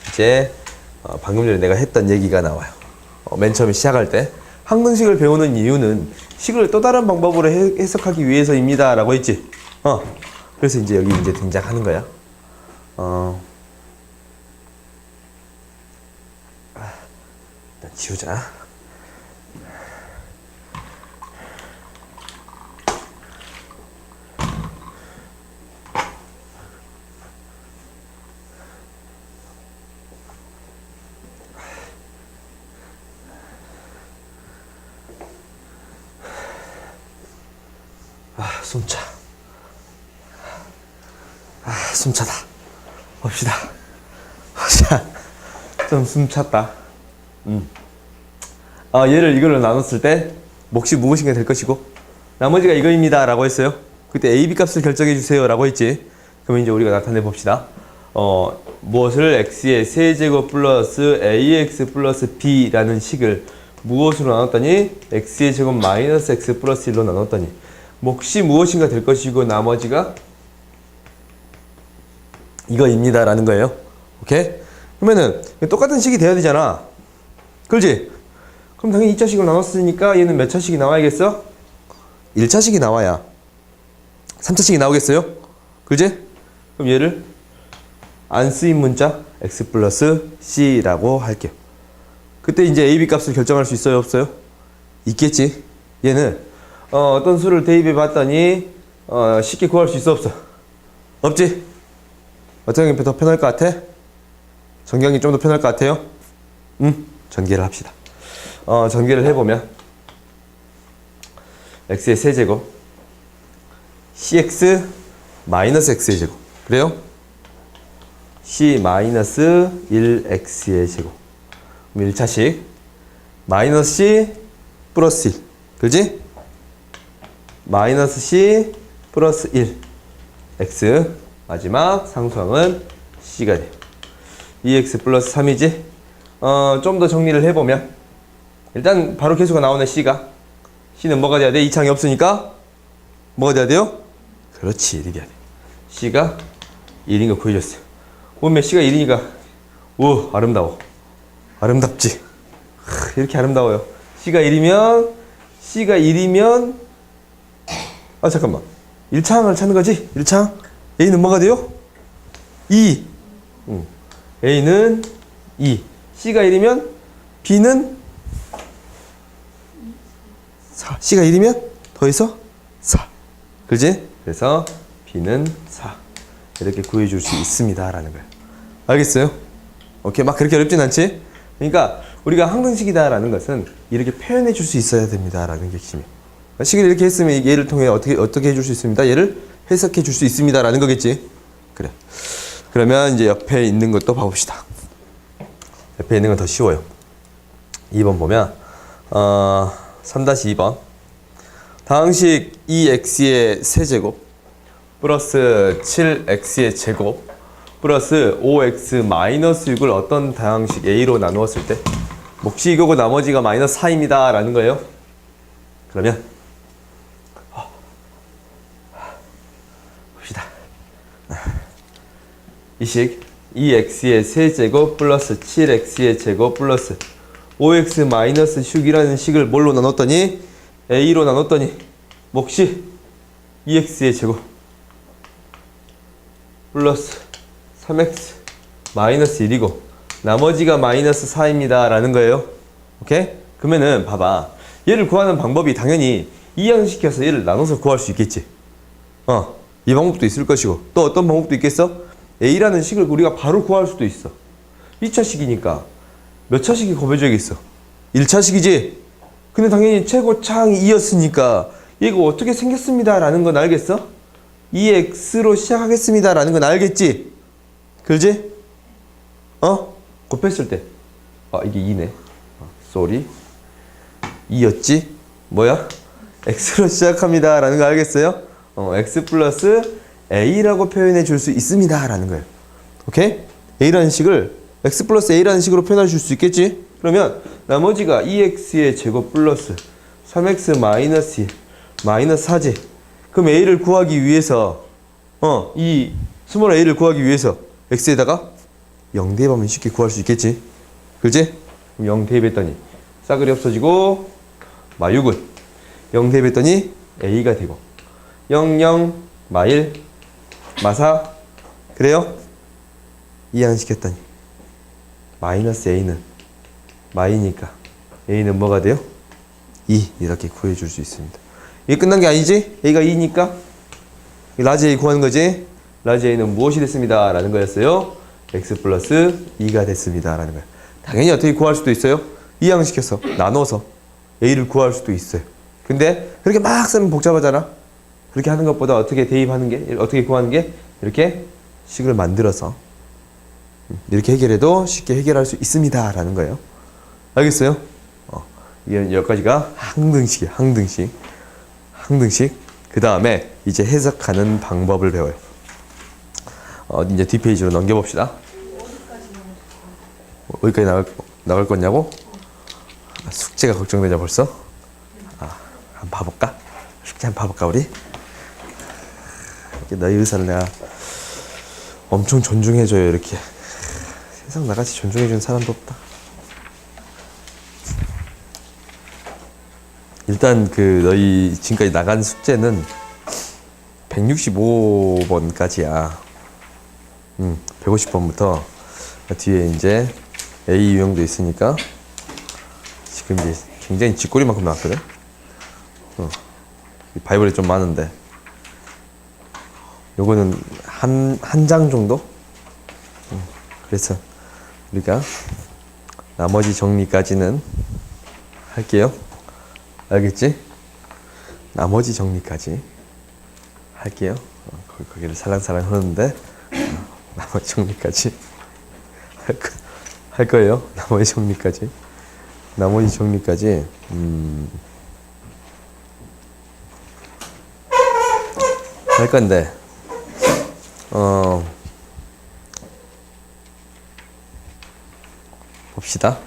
이제 방금 전에 내가 했던 얘기가 나와요. 맨 처음에 시작할 때 항등식을 배우는 이유는 식을 또 다른 방법으로 해석하기 위해서입니다 라고 했지. 그래서 이제 여기 이제 등장하는 거야. 일단 지우자. 숨차. 숨차다. 봅시다. 좀 숨찼다. 얘를 이걸로 나눴을 때 몫이 무엇인가 될 것이고 나머지가 이거입니다 라고 했어요. 그때 a, b 값을 결정해 주세요 라고 했지. 그럼 이제 우리가 나타내 봅시다. 무엇을 x의 세제곱 플러스 ax 플러스 b라는 식을 무엇으로 나눴더니 x의 제곱 마이너스 x 플러스 1로 나눴더니 몫이 무엇인가 될 것이고 나머지가 이거입니다 라는 거예요. 오케이? 그러면은 똑같은 식이 돼야 되잖아. 그렇지? 그럼 당연히 2차식을 나눴으니까 얘는 몇 차식이 나와야겠어? 1차식이 나와야 3차식이 나오겠어요? 그렇지? 그럼 얘를 안 쓰인 문자 x 플러스 c라고 할게요. 그때 이제 a, b 값을 결정할 수 있어요? 없어요? 있겠지? 얘는 어떤 수를 대입해 봤더니 쉽게 구할 수 있어? 없어? 없지? 어떤 게 더 편할 것 같아? 전경이 좀 더 편할 것 같아요? 전개를 합시다. 전개를 해보면 x의 세제곱 cx 마이너스 x의 제곱 그래요? c 마이너스 1x의 제곱 그럼 1차식 마이너스 c 플러스 1 그지? 마이너스 c 플러스 1 x 마지막 상수항은 c가 돼요. 2x 플러스 3이지? 좀 더 정리를 해보면 일단 바로 계수가 나오네. c가 c는 뭐가 돼야 돼? 이 창이 없으니까 뭐가 돼야 돼요? 그렇지 1이 돼야 돼. c가 1인 거 구해줬어요. 보면 c가 1이니까 오 아름다워. 아름답지? 이렇게 아름다워요. c가 1이면 잠깐만 1창을 찾는 거지? 1창 a는 뭐가 돼요? 2 a는 2 c가 1이면 b는 4 c가 1이면 더해서 4 그렇지? 그래서 b는 4 이렇게 구해줄 수 있습니다 라는 거야. 알겠어요? 오케이 막 그렇게 어렵진 않지? 그러니까 우리가 항등식이다라는 것은 이렇게 표현해 줄 수 있어야 됩니다라는 게 핵심이에요. 식을 이렇게 했으면 얘를 통해 어떻게 해줄 수 있습니다. 얘를 해석해 줄 수 있습니다라는 거겠지. 그래. 그러면 이제 옆에 있는 것도 봐봅시다. 옆에 있는 건 더 쉬워요. 2번 보면 3-2번 다항식 2x의 세제곱 플러스 7x의 제곱 플러스 5x 마이너스 6을 어떤 다항식 a로 나누었을 때 몫이 이거고 나머지가 마이너스 4입니다 라는 거예요. 그러면 봅시다. 이 식 2x의 세제곱 플러스 7x의 제곱 플러스 5x 마이너스 6이라는 식을 뭘로 나눴더니 a로 나눴더니 몫이 2x의 제곱 플러스 3x 마이너스 1이고 나머지가 마이너스 4입니다 라는 거예요. 오케이? 그러면은 봐봐. 얘를 구하는 방법이 당연히 이항시켜서 얘를 나눠서 구할 수 있겠지. 이 방법도 있을 것이고 또 어떤 방법도 있겠어? a라는 식을 우리가 바로 구할 수도 있어. 2차식이니까 몇 차식이 곱해져야겠어? 1차식이지? 근데 당연히 최고차항이 2였으니까 얘가 어떻게 생겼습니다 라는 건 알겠어? 2x로 시작하겠습니다 라는 건 알겠지? 그렇지? 곱했을 때 이게 2네. 쏘리 2였지? 뭐야? x로 시작합니다 라는 거 알겠어요? x 플러스 a라고 표현해 줄 수 있습니다 라는 거예요. 오케이? a라는 식을 x 플러스 a라는 식으로 표현해 줄 수 있겠지? 그러면 나머지가 2x의 제곱 플러스 3x 마이너스 1 마이너스 4지. 그럼 a를 구하기 위해서 이 스몰 a를 구하기 위해서 x에다가 0 대입하면 쉽게 구할 수 있겠지? 그렇지? 그럼 0 대입했더니 싸그리 없어지고 마 6은 0 대입했더니 a가 되고 0, 0, 마 1, 마 4 그래요? 이항시켰더니 마이너스 a는 마이니까 a는 뭐가 돼요? 2 이렇게 구해줄 수 있습니다. 이게 끝난 게 아니지? a가 2니까 라지 a 구하는 거지? 라지 a는 무엇이 됐습니다 라는 거였어요. x 플러스 2가 됐습니다 라는 거예요. 당연히 어떻게 구할 수도 있어요? 이항시켜서 나눠서 a를 구할 수도 있어요. 근데 그렇게 막 쓰면 복잡하잖아. 그렇게 하는 것보다 어떻게 대입하는 게, 어떻게 구하는 게 이렇게 식을 만들어서 이렇게 해결해도 쉽게 해결할 수 있습니다 라는 거예요. 알겠어요? 여기까지가 항등식이에요. 항등식. 그 다음에 이제 해석하는 방법을 배워요. 이제 뒷페이지로 넘겨봅시다. 어디까지 나갈 거냐고? 숙제가 걱정되냐 벌써? 한번 봐볼까? 숙제 한번 봐볼까 우리? 너희 의사를 내가 엄청 존중해줘요 이렇게. 세상 나같이 존중해주는 사람도 없다. 일단 너희 지금까지 나간 숙제는 165번까지야. 150번부터 뒤에 이제 A 유형도 있으니까 지금 이제 굉장히 쥐꼬리만큼 나왔거든. 바이블이 좀 많은데 요거는 한 장 정도? 그래서 우리가 나머지 정리까지는 할게요. 알겠지? 나머지 정리까지 할게요. 거기를 살랑살랑 하는데 나머지 정리까지 할 거예요. 나머지 정리까지 할 건데 봅시다.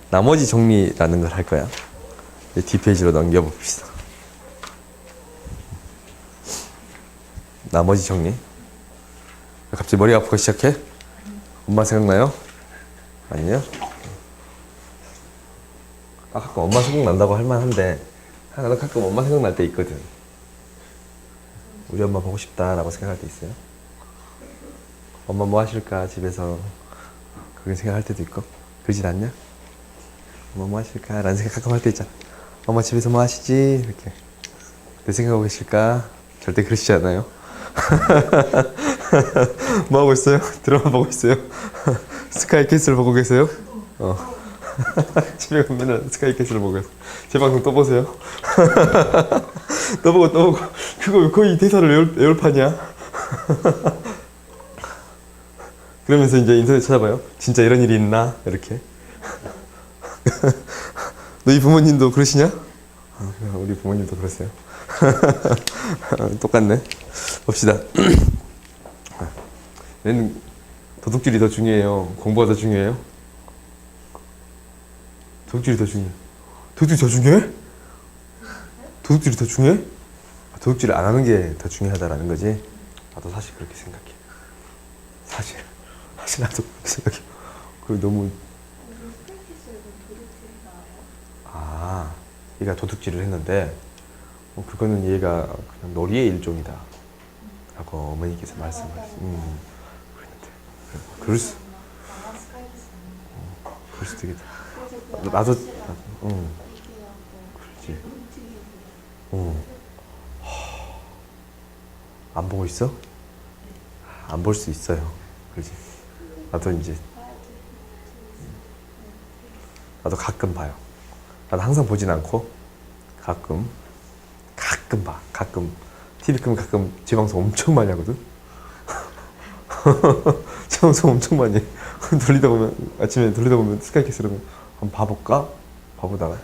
나머지 정리라는 걸 할 거야. 뒷페이지로 넘겨봅시다. 나머지 정리. 갑자기 머리가 아프기 시작해? 엄마 생각나요? 아니요? 가끔 엄마 생각난다고 할 만한데 나도 가끔 엄마 생각날 때 있거든. 우리 엄마 보고 싶다라고 생각할 때 있어요. 엄마 뭐 하실까 집에서 그렇게 생각할 때도 있고. 그러진 않냐? 엄마 뭐 하실까 라는 생각 가끔 할 때 있잖아. 엄마 집에서 뭐 하시지? 이렇게 내 생각하고 계실까? 절대 그러시지 않아요. 뭐 하고 있어요? 드라마 보고 있어요? 스카이캐슬 보고 계세요? 집에 가면은 스카이캐슬을 보고 제 방송 또 보세요. 또 보고 그거 거의 대사를 애월판이야. 그러면서 이제 인터넷 찾아봐요. 진짜 이런 일이 있나? 이렇게. 너희 부모님도 그러시냐? 우리 부모님도 그러세요. 똑같네. 봅시다. 얘는 도둑질이 더 중요해요? 공부가 더 중요해요? 도둑질이 더 중요해. 도둑질이 더 중요해? 도둑질이 더 중요해? 도둑질을 안 하는 게 더 중요하다라는 거지. 나도 사실 그렇게 생각해. 사실 나도 그렇게 생각해. 그 너무 얘가 도둑질을 했는데 그거는 얘가 그냥 놀이의 일종이다 라고 어머니께서 말씀하셨어요. 그랬는데 그럴 수도 있겠다. 나도 그렇지. 안 보고 있어? 안 볼 수 있어요. 그렇지. 나도 이제 나도 가끔 봐요. 나도 항상 보진 않고 가끔 봐. 가끔 TV 끄면 가끔 제 방송 엄청 많이 하거든. 제 방송 엄청 많이 해. 아침에 돌리다 보면 스카이캐슬을 한번 봐볼까? 봐보다가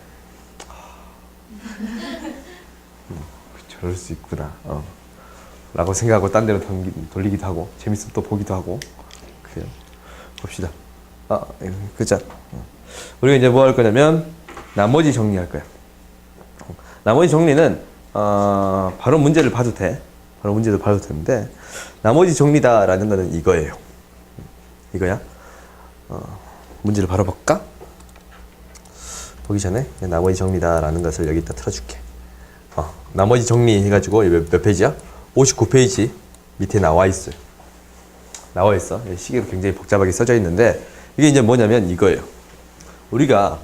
저럴 수 있구나 라고 생각하고 딴 데로 돌리기도 하고 재밌으면 또 보기도 하고 그래요. 봅시다. 그자 우리가 이제 뭐 할 거냐면 나머지 정리할 거야. 나머지 정리는 바로 문제를 봐도 돼. 바로 문제도 봐도 되는데 나머지 정리다라는 거는 이거예요. 이거야. 문제를 바로 볼까? 보기 전에 나머지 정리다라는 것을 여기다 틀어줄게. 나머지 정리 해가지고 몇 페이지야? 59페이지 밑에 나와 있어요. 나와 있어. 시계가 굉장히 복잡하게 써져 있는데 이게 이제 뭐냐면 이거예요. 우리가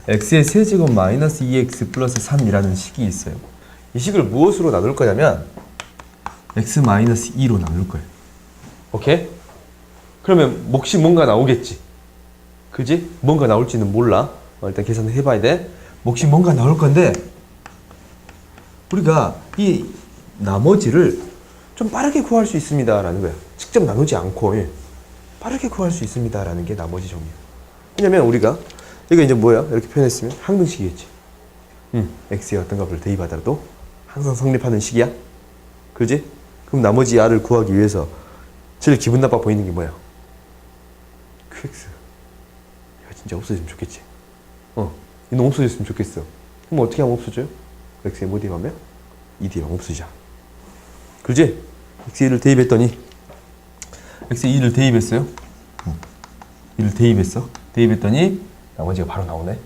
x의 세제곱 마이너스 2x 플러스 3이라는 식이 있어요. 이 식을 무엇으로 나눌 거냐면 x 마이너스 2로 나눌 거예요. 오케이? 그러면 몫이 뭔가 나오겠지. 그지? 뭔가 나올지는 몰라. 일단 계산을 해봐야 돼. 몫이 뭔가 나올 건데 우리가 이 나머지를 좀 빠르게 구할 수 있습니다 라는 거야. 직접 나누지 않고 빠르게 구할 수 있습니다 라는 게 나머지 정리야. 왜냐면 우리가 이거 이제 뭐야? 이렇게 표현했으면 항등식이겠지. x의 어떤 값을 대입하더라도 항상 성립하는 식이야. 그지? 그럼 나머지 r을 구하기 위해서 제일 기분 나빠 보이는 게 뭐야? qx. 얘가 진짜 없어졌으면 좋겠지. 이놈 없어졌으면 좋겠어. 그럼 어떻게 하면 없어져요? x에 뭐 대입하면? 2 대입하면 없어지잖아. 그지? x에 1을 대입했더니 x에 2를 대입했어요. 2를 대입했어. 대입했더니 나머지가 바로 나오네.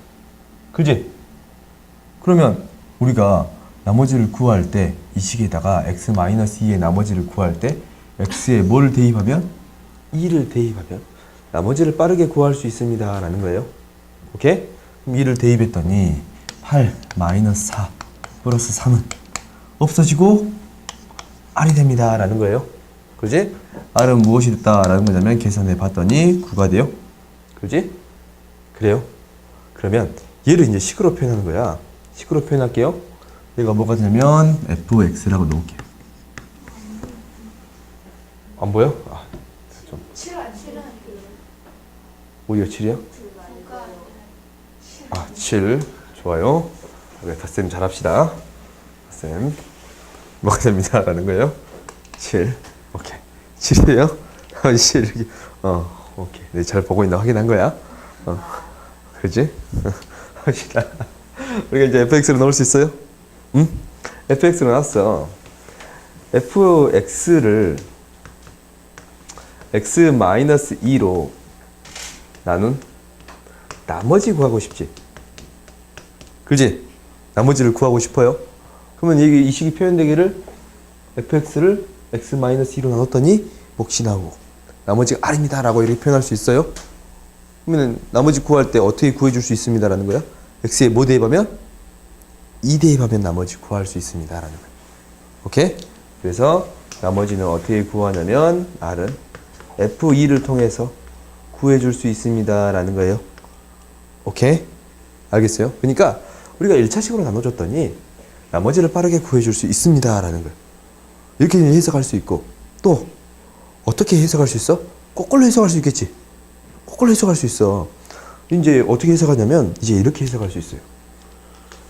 그지? 그러면 우리가 나머지를 구할 때 이 식에다가 x-2의 나머지를 구할 때 x에 뭘 대입하면? 2를 대입하면 나머지를 빠르게 구할 수 있습니다 라는 거예요. 오케이? 그럼 2를 대입했더니 8-4 플러스 3은 없어지고 r이 됩니다 라는 거예요. 그지? r은 무엇이 됐다 라는 거냐면 계산해 봤더니 9가 돼요. 그지? 그래요? 그러면 얘를 이제 식으로 표현하는 거야. 식으로 표현할게요. 얘가 뭐가 되냐면 fx라고 놓을게요. 안 보여? 좀. 7은 어디가 7이야? 7. 좋아요. 우리 닷쌤 잘합시다. 닷쌤 뭐가 됩니다 라는 거예요. 7. 오케이. 7이에요? 7 이렇게. 오케이. 네, 잘 보고 있나 확인한 거야. 그지? 확실하. 우리가 이제 fx를 넣을 수 있어요? 응? fx를 넣었어. fx를 x-2로 나눈 나머지 구하고 싶지. 그지? 나머지를 구하고 싶어요. 그러면 이 식이 표현되기를 fx를 x-2로 나눴더니 몫이 나오고 나머지가 r입니다 라고 이렇게 표현할 수 있어요. 그러면 나머지 구할 때 어떻게 구해줄 수 있습니다 라는 거야? x에 뭐 대입하면? 2 대입하면 나머지 구할 수 있습니다 라는 거야. 오케이? 그래서 나머지는 어떻게 구하냐면 r은 f2를 통해서 구해줄 수 있습니다 라는 거예요. 오케이? 알겠어요? 그러니까 우리가 1차식으로 나눠줬더니 나머지를 빠르게 구해줄 수 있습니다 라는 거예요. 이렇게 해석할 수 있고, 또 어떻게 해석할 수 있어? 거꾸로 해석할 수 있겠지. 거꾸로 해석할 수 있어. 이제 어떻게 해석하냐면 이제 이렇게 해석할 수 있어요.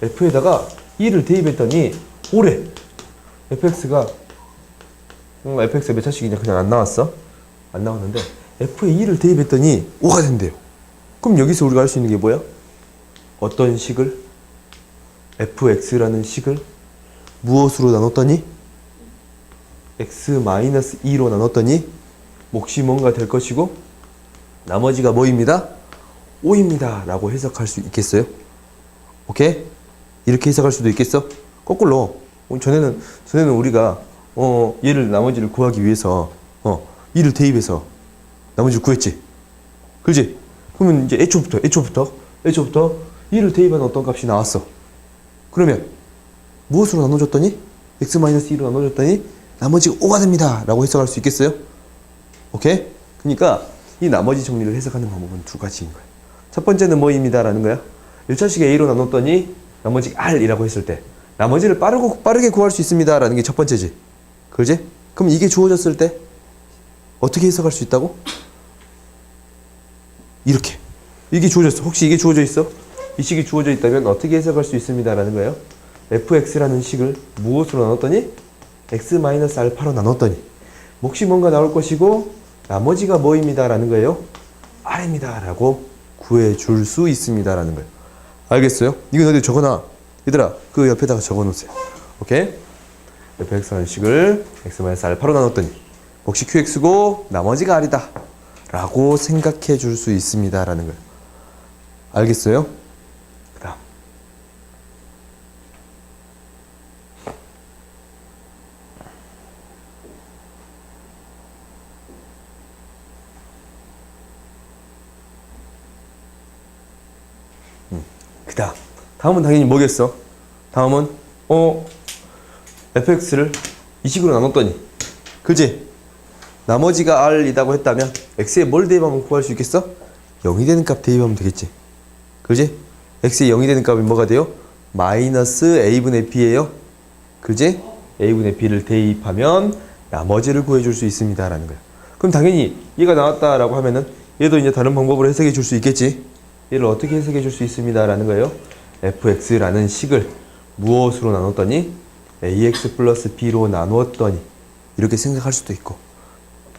f에다가 2를 대입했더니 5래. fx가 fx가 몇 차식이냐 그냥 안 나왔어. 안 나왔는데 f에 2를 대입했더니 5가 된대요. 그럼 여기서 우리가 할 수 있는 게 뭐야? 어떤 식을? fx라는 식을 무엇으로 나눴더니? x-2로 나눴더니 몫이 뭔가 될 것이고 나머지가 뭐입니다? 5입니다 라고 해석할 수 있겠어요? 오케이? 이렇게 해석할 수도 있겠어? 거꾸로 전에는 우리가 얘를 나머지를 구하기 위해서 2를 대입해서 나머지를 구했지. 그렇지? 그러면 이제 애초부터 2를 대입한 어떤 값이 나왔어. 그러면 무엇으로 나눠줬더니? x-2로 나눠줬더니 나머지가 5가 됩니다 라고 해석할 수 있겠어요? 오케이? 그러니까 이 나머지 정리를 해석하는 방법은 두 가지인 거예요. 첫 번째는 뭐입니다 라는 거야. 1차식에 a로 나눴더니 나머지 r이라고 했을 때 나머지를 빠르게 구할 수 있습니다 라는 게 첫 번째지. 그렇지? 그럼 이게 주어졌을 때 어떻게 해석할 수 있다고? 이렇게. 이게 주어졌어. 혹시 이게 주어져 있어? 이 식이 주어져 있다면 어떻게 해석할 수 있습니다 라는 거예요. fx라는 식을 무엇으로 나눴더니 x-알파로 나눴더니 몫이 뭔가 나올 것이고 나머지가 뭐입니다 라는 거예요. r입니다 라고 구해줄 수 있습니다 라는 거예요. 알겠어요? 이거 어디 적어놔. 얘들아 그 옆에다가 적어놓으세요. 오케이? fx라는 식을 x-알파로 나눴더니 몫이 qx고 나머지가 r이다 라고 생각해 줄 수 있습니다 라는 거예요. 알겠어요? 그 다음 다음은 당연히 뭐겠어? 다음은 fx를 이 식으로 나눴더니 그지? 나머지가 r이라고 했다면 x에 뭘 대입하면 구할 수 있겠어? 0이 되는 값 대입하면 되겠지. 그지? x에 0이 되는 값이 뭐가 돼요? 마이너스 a분의 b예요. 그지? a분의 b를 대입하면 나머지를 구해줄 수 있습니다 라는 거야. 그럼 당연히 얘가 나왔다라고 하면은 얘도 이제 다른 방법으로 해석해 줄 수 있겠지. 얘를 어떻게 해석해 줄 수 있습니다 라는 거예요. fx라는 식을 무엇으로 나눴더니 ax 플러스 b로 나누었더니 이렇게 생각할 수도 있고,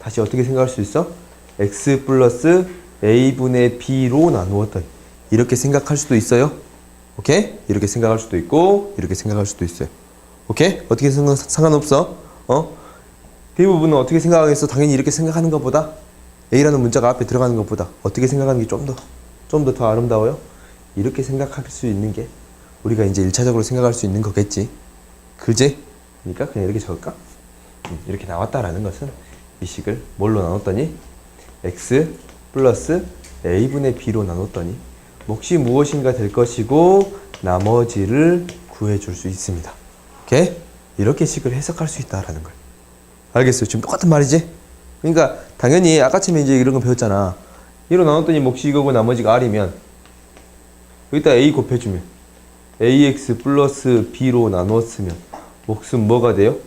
다시 어떻게 생각할 수 있어? x 플러스 a분의 b로 나누었더니 이렇게 생각할 수도 있어요. 오케이? 이렇게 생각할 수도 있고 이렇게 생각할 수도 있어요. 오케이? 어떻게 상관없어. 대부분은 어떻게 생각하겠어? 당연히 이렇게 생각하는 것보다 a라는 문자가 앞에 들어가는 것보다 어떻게 생각하는 게 좀 더 아름다워요? 이렇게 생각할 수 있는 게 우리가 이제 1차적으로 생각할 수 있는 거겠지. 그지? 그러니까 그냥 이렇게 적을까? 이렇게 나왔다라는 것은 이 식을 뭘로 나눴더니 x 플러스 a분의 b로 나눴더니 몫이 무엇인가 될 것이고 나머지를 구해줄 수 있습니다. 오케이? 이렇게 식을 해석할 수 있다라는 거예요. 알겠어요? 지금 똑같은 말이지? 그러니까 당연히 아까쯤에 이제 이런 거 배웠잖아. 1로 나눴더니 몫이 이거고 나머지가 r이면 여기다 a 곱해주면 ax 플러스 b로 나눴으면 몫은 뭐가 돼요?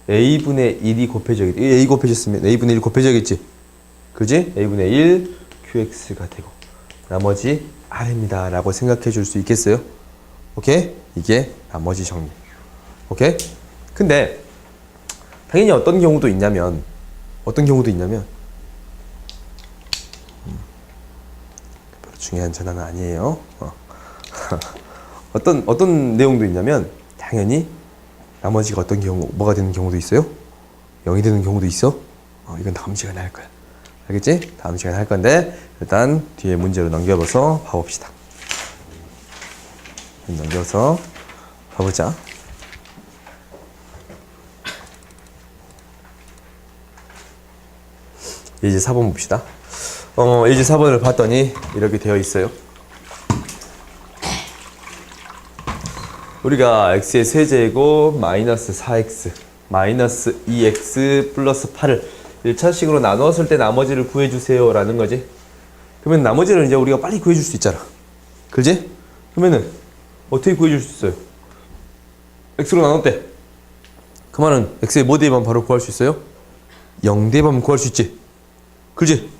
a분의 1이 곱해져야겠지. a 곱해졌으면 a분의 1 곱해져야겠지. 그지? a분의 1 qx가 되고 나머지 r입니다 라고 생각해 줄 수 있겠어요? 오케이? 이게 나머지 정리. 오케이? 근데 당연히 어떤 경우도 있냐면 별로 중요한 전화는 아니에요. 어떤 내용도 있냐면 당연히 나머지가 어떤 경우 뭐가 되는 경우도 있어요. 0이 되는 경우도 있어. 이건 다음 시간에 할 거야. 알겠지? 다음 시간에 할 건데 일단 뒤에 문제로 넘겨서 봐봅시다. 넘겨서 봐보자. 예제 4번 봅시다. 예제 4번을 봤더니 이렇게 되어 있어요. 우리가 x의 세제곱 마이너스 4x 마이너스 2x 플러스 8을 1차식으로 나누었을 때 나머지를 구해주세요 라는 거지. 그러면 나머지를 이제 우리가 빨리 구해줄 수 있잖아. 그지? 그러면은 어떻게 구해줄 수 있어요? x로 나눴대. 그 말은 x의 뭐 대입하면 바로 구할 수 있어요? 0 대입하면 구할 수 있지. 그지?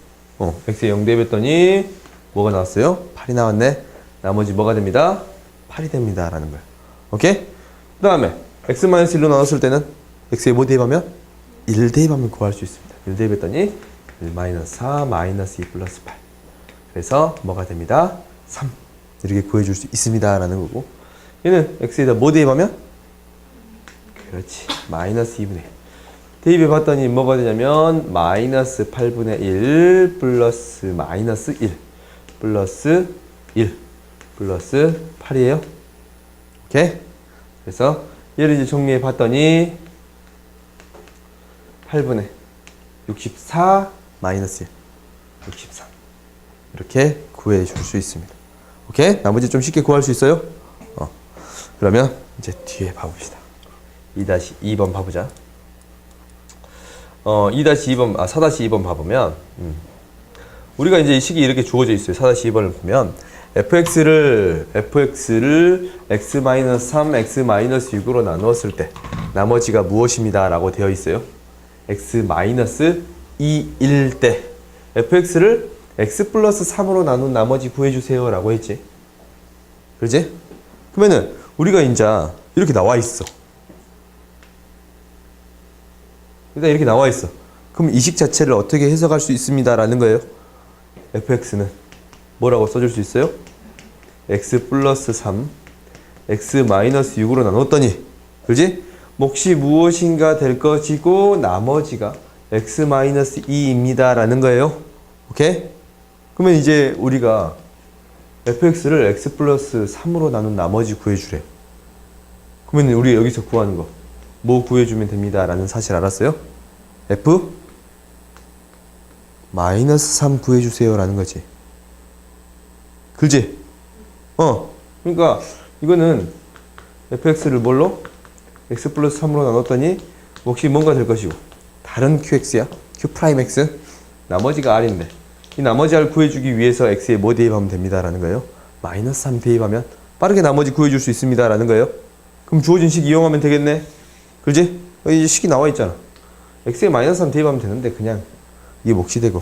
x에 0 대입했더니 뭐가 나왔어요? 8이 나왔네. 나머지 뭐가 됩니다? 8이 됩니다 라는 거야. 오케이? 그 다음에 x-1로 나눴을 때는 x에 뭐 대입하면? 1 대입하면 구할 수 있습니다. 1 대입했더니 1-4 -2 플러스 8. 그래서 뭐가 됩니다? 3. 이렇게 구해줄 수 있습니다 라는 거고, 얘는 x에다 뭐 대입하면? 그렇지, 마이너스 2분의 1. 대입해 봤더니 뭐가 되냐면 마이너스 8분의 1 플러스 마이너스 1 플러스 1 플러스 8이에요. 오케이? 그래서 얘를 이제 정리해 봤더니 8분의 64 마이너스 1 63 이렇게 구해 줄 수 있습니다. 오케이? 나머지 좀 쉽게 구할 수 있어요? 그러면 이제 뒤에 봐봅시다. 2-2번 봐보자. 2-2번, 4-2번 봐보면, 우리가 이제 이 식이 이렇게 주어져 있어요. 4-2번을 보면, fx를 x-3, x-6으로 나누었을 때, 나머지가 무엇입니다 라고 되어 있어요. x-2일 때, fx를 x 플러스 3으로 나눈 나머지 구해주세요 라고 했지. 그렇지? 그러면은, 우리가 이제 이렇게 나와 있어. 일단 이렇게 나와 있어. 그럼 이 식 자체를 어떻게 해석할 수 있습니다 라는 거예요. fx는 뭐라고 써줄 수 있어요? x 플러스 3 x 마이너스 6으로 나눴더니, 그렇지? 몫이 무엇인가 될 것이고 나머지가 x 마이너스 2입니다 라는 거예요. 오케이? 그러면 이제 우리가 fx를 x 플러스 3으로 나눈 나머지 구해주래. 그러면 우리 여기서 구하는 거 뭐 구해주면 됩니다 라는 사실 알았어요? f 마이너스 3 구해주세요 라는 거지. 그지? 그러니까 이거는 fx를 뭘로? x 플러스 3으로 나눴더니 몫이 뭔가 될 것이고 다른 qx야. q 프라임 x 나머지가 r인데 이 나머지 r 구해주기 위해서 x에 뭐 대입하면 됩니다 라는 거예요. 마이너스 3 대입하면 빠르게 나머지 구해줄 수 있습니다 라는 거예요. 그럼 주어진 식 이용하면 되겠네. 그렇지? 이 식이 나와 있잖아. x에 마이너스 3 대입하면 되는데 그냥 이게 몫이 되고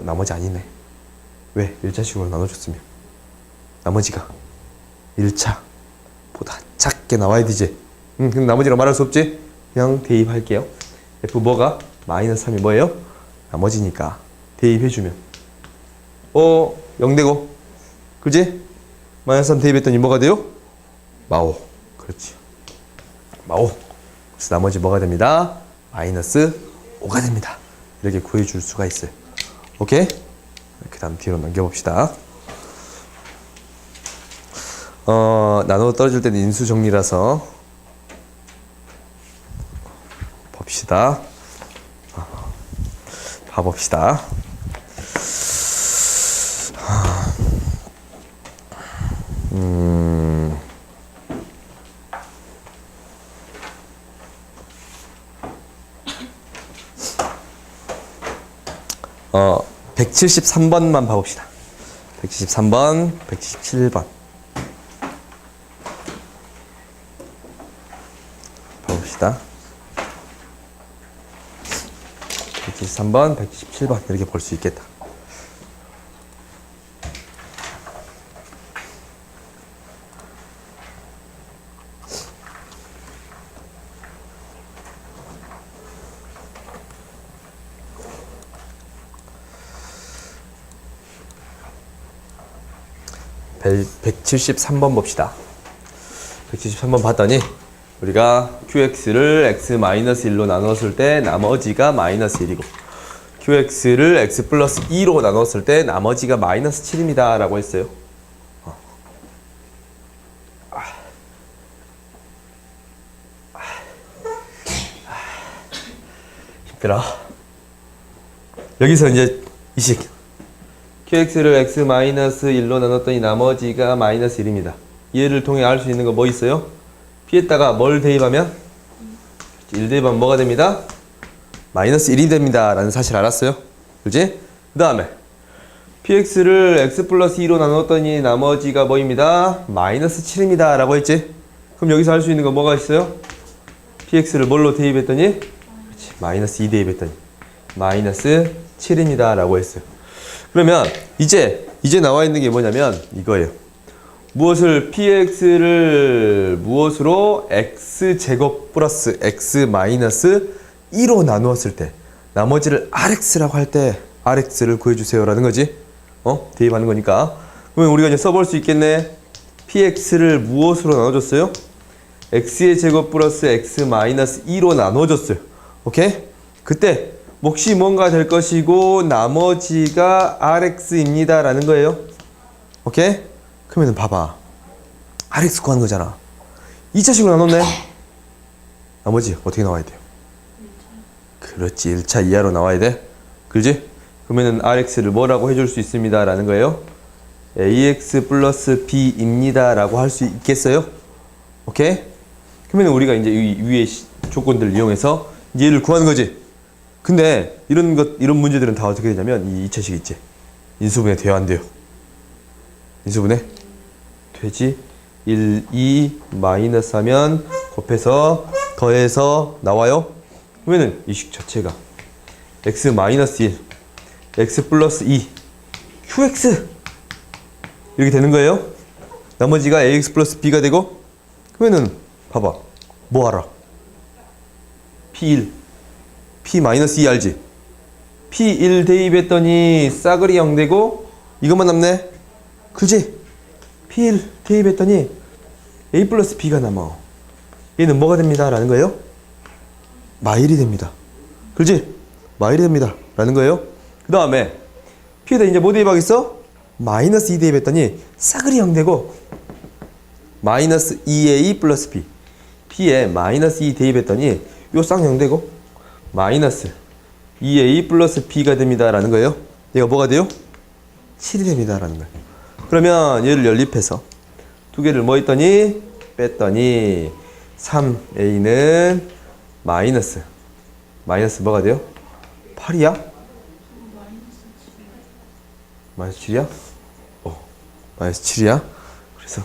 나머지 아니네. 왜? 1차식으로 나눠줬으면 나머지가 1차보다 작게 나와야 되지. 그럼 나머지라 말할 수 없지? 그냥 대입할게요. f 뭐가? 마이너스 3이 뭐예요? 나머지니까 대입해주면 0 되고, 그지? 마이너스 3 대입했더니 뭐가 돼요? 마오. 그렇지, 마오. 그래서 나머지 뭐가 됩니다? 마이너스 5가 됩니다. 이렇게 구해줄 수가 있어요. 오케이? 그 다음 뒤로 넘겨봅시다. 나눠 떨어질 때는 인수 정리라서 봅시다. 봐봅시다. 어, 173번만 봐봅시다. 173번, 177번. 봐봅시다. 173번, 177번. 이렇게 볼 수 있겠다. 벨 173번 봅시다. 173번 봤더니 우리가 qx를 x-1로 나눴을 때 나머지가 마이너스 1이고 qx를 x 플러스 2로 나눴을 때 나머지가 마이너스 7입니다 라고 했어요. 힘들어. 여기서 이제 이식 qx를 x-1로 나눴더니 나머지가 마이너스 1입니다. 얘를 통해 알 수 있는 거 뭐 있어요? p에다가 뭘 대입하면? 1 대입하면 뭐가 됩니다? 마이너스 1이 됩니다 라는 사실 알았어요? 그렇지? 그 다음에 px를 x 플러스 2로 나눴더니 나머지가 뭐입니다? 마이너스 7입니다 라고 했지? 그럼 여기서 할 수 있는 거 뭐가 있어요? px를 뭘로 대입했더니? 그렇지, 마이너스 2 대입했더니 마이너스 7입니다 라고 했어요. 그러면 이제 나와 있는 게 뭐냐면 이거예요. 무엇을 px를 무엇으로 x제곱 플러스 x 마이너스 2로 나누었을 때 나머지를 rx라고 할 때 rx를 구해주세요 라는 거지. 대입하는 거니까. 그러면 우리가 이제 써볼 수 있겠네. px를 무엇으로 나눠줬어요? x의 제곱 플러스 x 마이너스 2로 나눠줬어요. 오케이? 그때 몫이 뭔가 될 것이고 나머지가 rx입니다 라는 거예요. 오케이? 그러면 봐봐. rx 구하는 거잖아. 2차식으로 나눴네. 나머지 어떻게 나와야 돼요? 그렇지. 1차 이하로 나와야 돼. 그렇지? 그러면은 rx를 뭐라고 해줄 수 있습니다 라는 거예요. ax 플러스 b입니다 라고 할 수 있겠어요? 오케이? 그러면 우리가 이제 이 위의 조건들을 이용해서 이제 얘를 구하는 거지. 근데 이런 문제들은 다 어떻게 되냐면 이 2차식 있지. 인수분해 돼요, 안 돼요? 인수분해 되지. 1, 2 마이너스 하면 곱해서 더해서 나와요. 그러면은 이 식 자체가 x 마이너스 1 x 플러스 2 qx 이렇게 되는 거예요. 나머지가 ax 플러스 b가 되고 그러면은 봐봐. 뭐 알아? p1 p 마이너스 2 알지? p1 대입했더니 싸그리 0 되고 이것만 남네. 그지? p1 대입했더니 a 플러스 b가 남아. 얘는 뭐가 됩니다 라는 거예요? 마일이 됩니다. 그렇지? 마일이 됩니다 라는 거예요. 그 다음에 p에다 이제 뭐 대입하겠어? 마이너스 2 대입했더니 싸그리 0 되고 마이너스 2a 플러스 b p에 마이너스 2 대입했더니 요 쌍 0 되고 마이너스 2a 플러스 b가 됩니다 라는 거예요. 얘가 뭐가 돼요? 7이 됩니다 라는 거예요. 그러면 얘를 연립해서 두 개를 뭐 했더니 뺐더니 3a는 마이너스 뭐가 돼요? 8이야? 마이너스 7이야? 마이너스 7이야? 그래서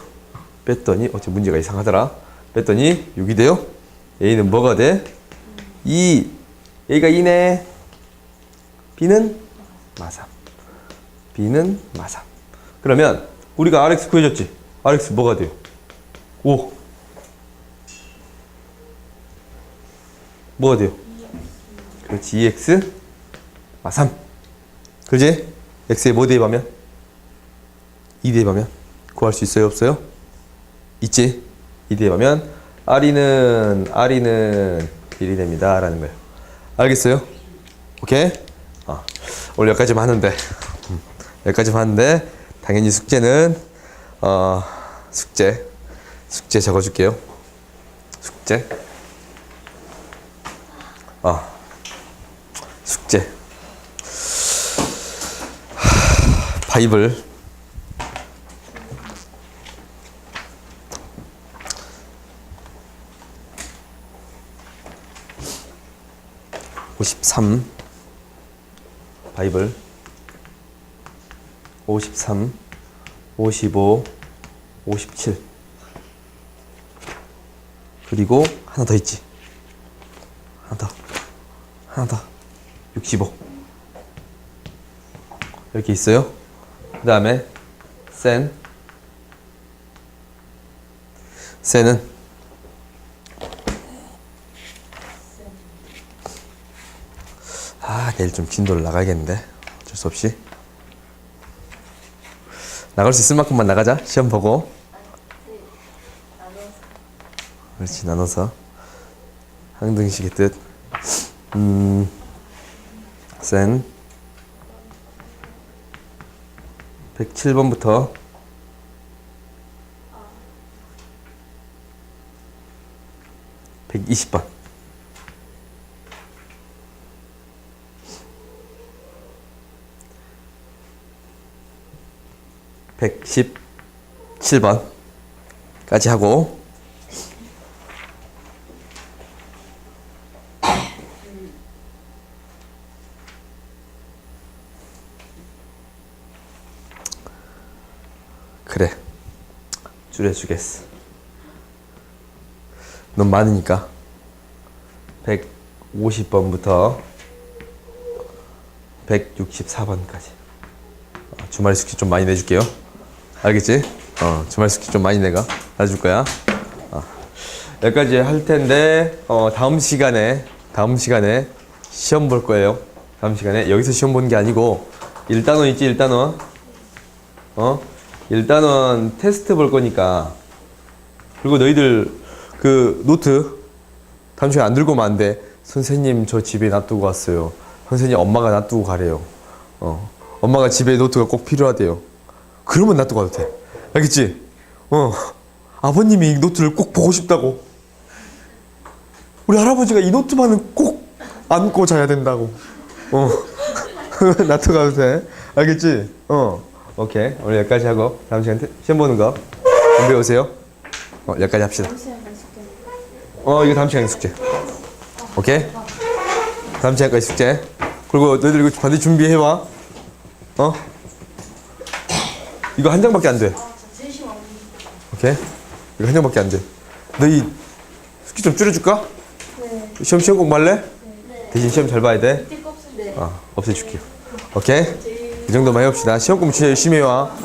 뺐더니 어째 문제가 이상하더라. 뺐더니 6이 돼요? a는 뭐가 돼? 2. a가 2네. b는 마3. b는 마3. 그러면 우리가 rx 구해줬지? rx 뭐가 돼요? 5. 뭐가 돼요? 그렇지. 2x 마3. 그렇지? x에 뭐 대입하면? 2 대입하면 구할 수 있어요? 없어요? 있지? 2 대입하면 r이는 1이 됩니다 라는 거예요. 알겠어요? 오케이? 오늘 여기까지만 하는데 여기까지만 하는데 당연히 숙제는 숙제 적어줄게요. 숙제 숙제 바이블 53 바이블 53 55 57 그리고 하나 더 있지. 하나 더 65 이렇게 있어요. 그 다음에 센은 내일 좀 진도를 나가야겠는데 어쩔 수 없이 나갈 수 있을 만큼만 나가자. 시험 보고. 그렇지. 나눠서 항등식의 뜻. 센 107번부터 120번 117번까지 하고 그래. 줄여주겠어. 너무 많으니까. 150번부터 164번까지. 주말 숙제 좀 많이 내줄게요. 알겠지? 주말 숙제 좀 많이 내줄 거야. 여기까지 할 텐데, 다음 시간에 시험 볼 거예요. 다음 시간에. 여기서 시험 보는 게 아니고, 1단원 있지, 1단원? 1단원 테스트 볼 거니까. 그리고 너희들 그 노트, 다음 시간에 안 들고 오면 안 돼. 선생님, 저 집에 놔두고 왔어요. 선생님, 엄마가 놔두고 가래요. 엄마가 집에 노트가 꼭 필요하대요. 그러면 놔두고 가도 돼. 알겠지? 아버님이 이 노트를 꼭 보고 싶다고. 우리 할아버지가 이 노트만은 꼭 안고 자야 된다고. 놔두고 가도 돼. 알겠지? 오케이. 오늘 여기까지 하고 다음 시간 시험 보는 거 준비해 오세요. 여기까지 합시다. 이거 다음 시간에 숙제. 오케이? 다음 시간까지 숙제. 그리고 너희들 이거 반드시 준비해와. 이거 한 장밖에 안 돼. 오케이? 이거 한 장밖에 안 돼. 너희 숙제 좀 줄여줄까? 네. 시험 꼭 말래? 네. 대신 시험 잘 봐야 돼. 네. 없애줄게요. 오케이? 이 정도만 해봅시다. 시험 공부 진짜 열심히 해와.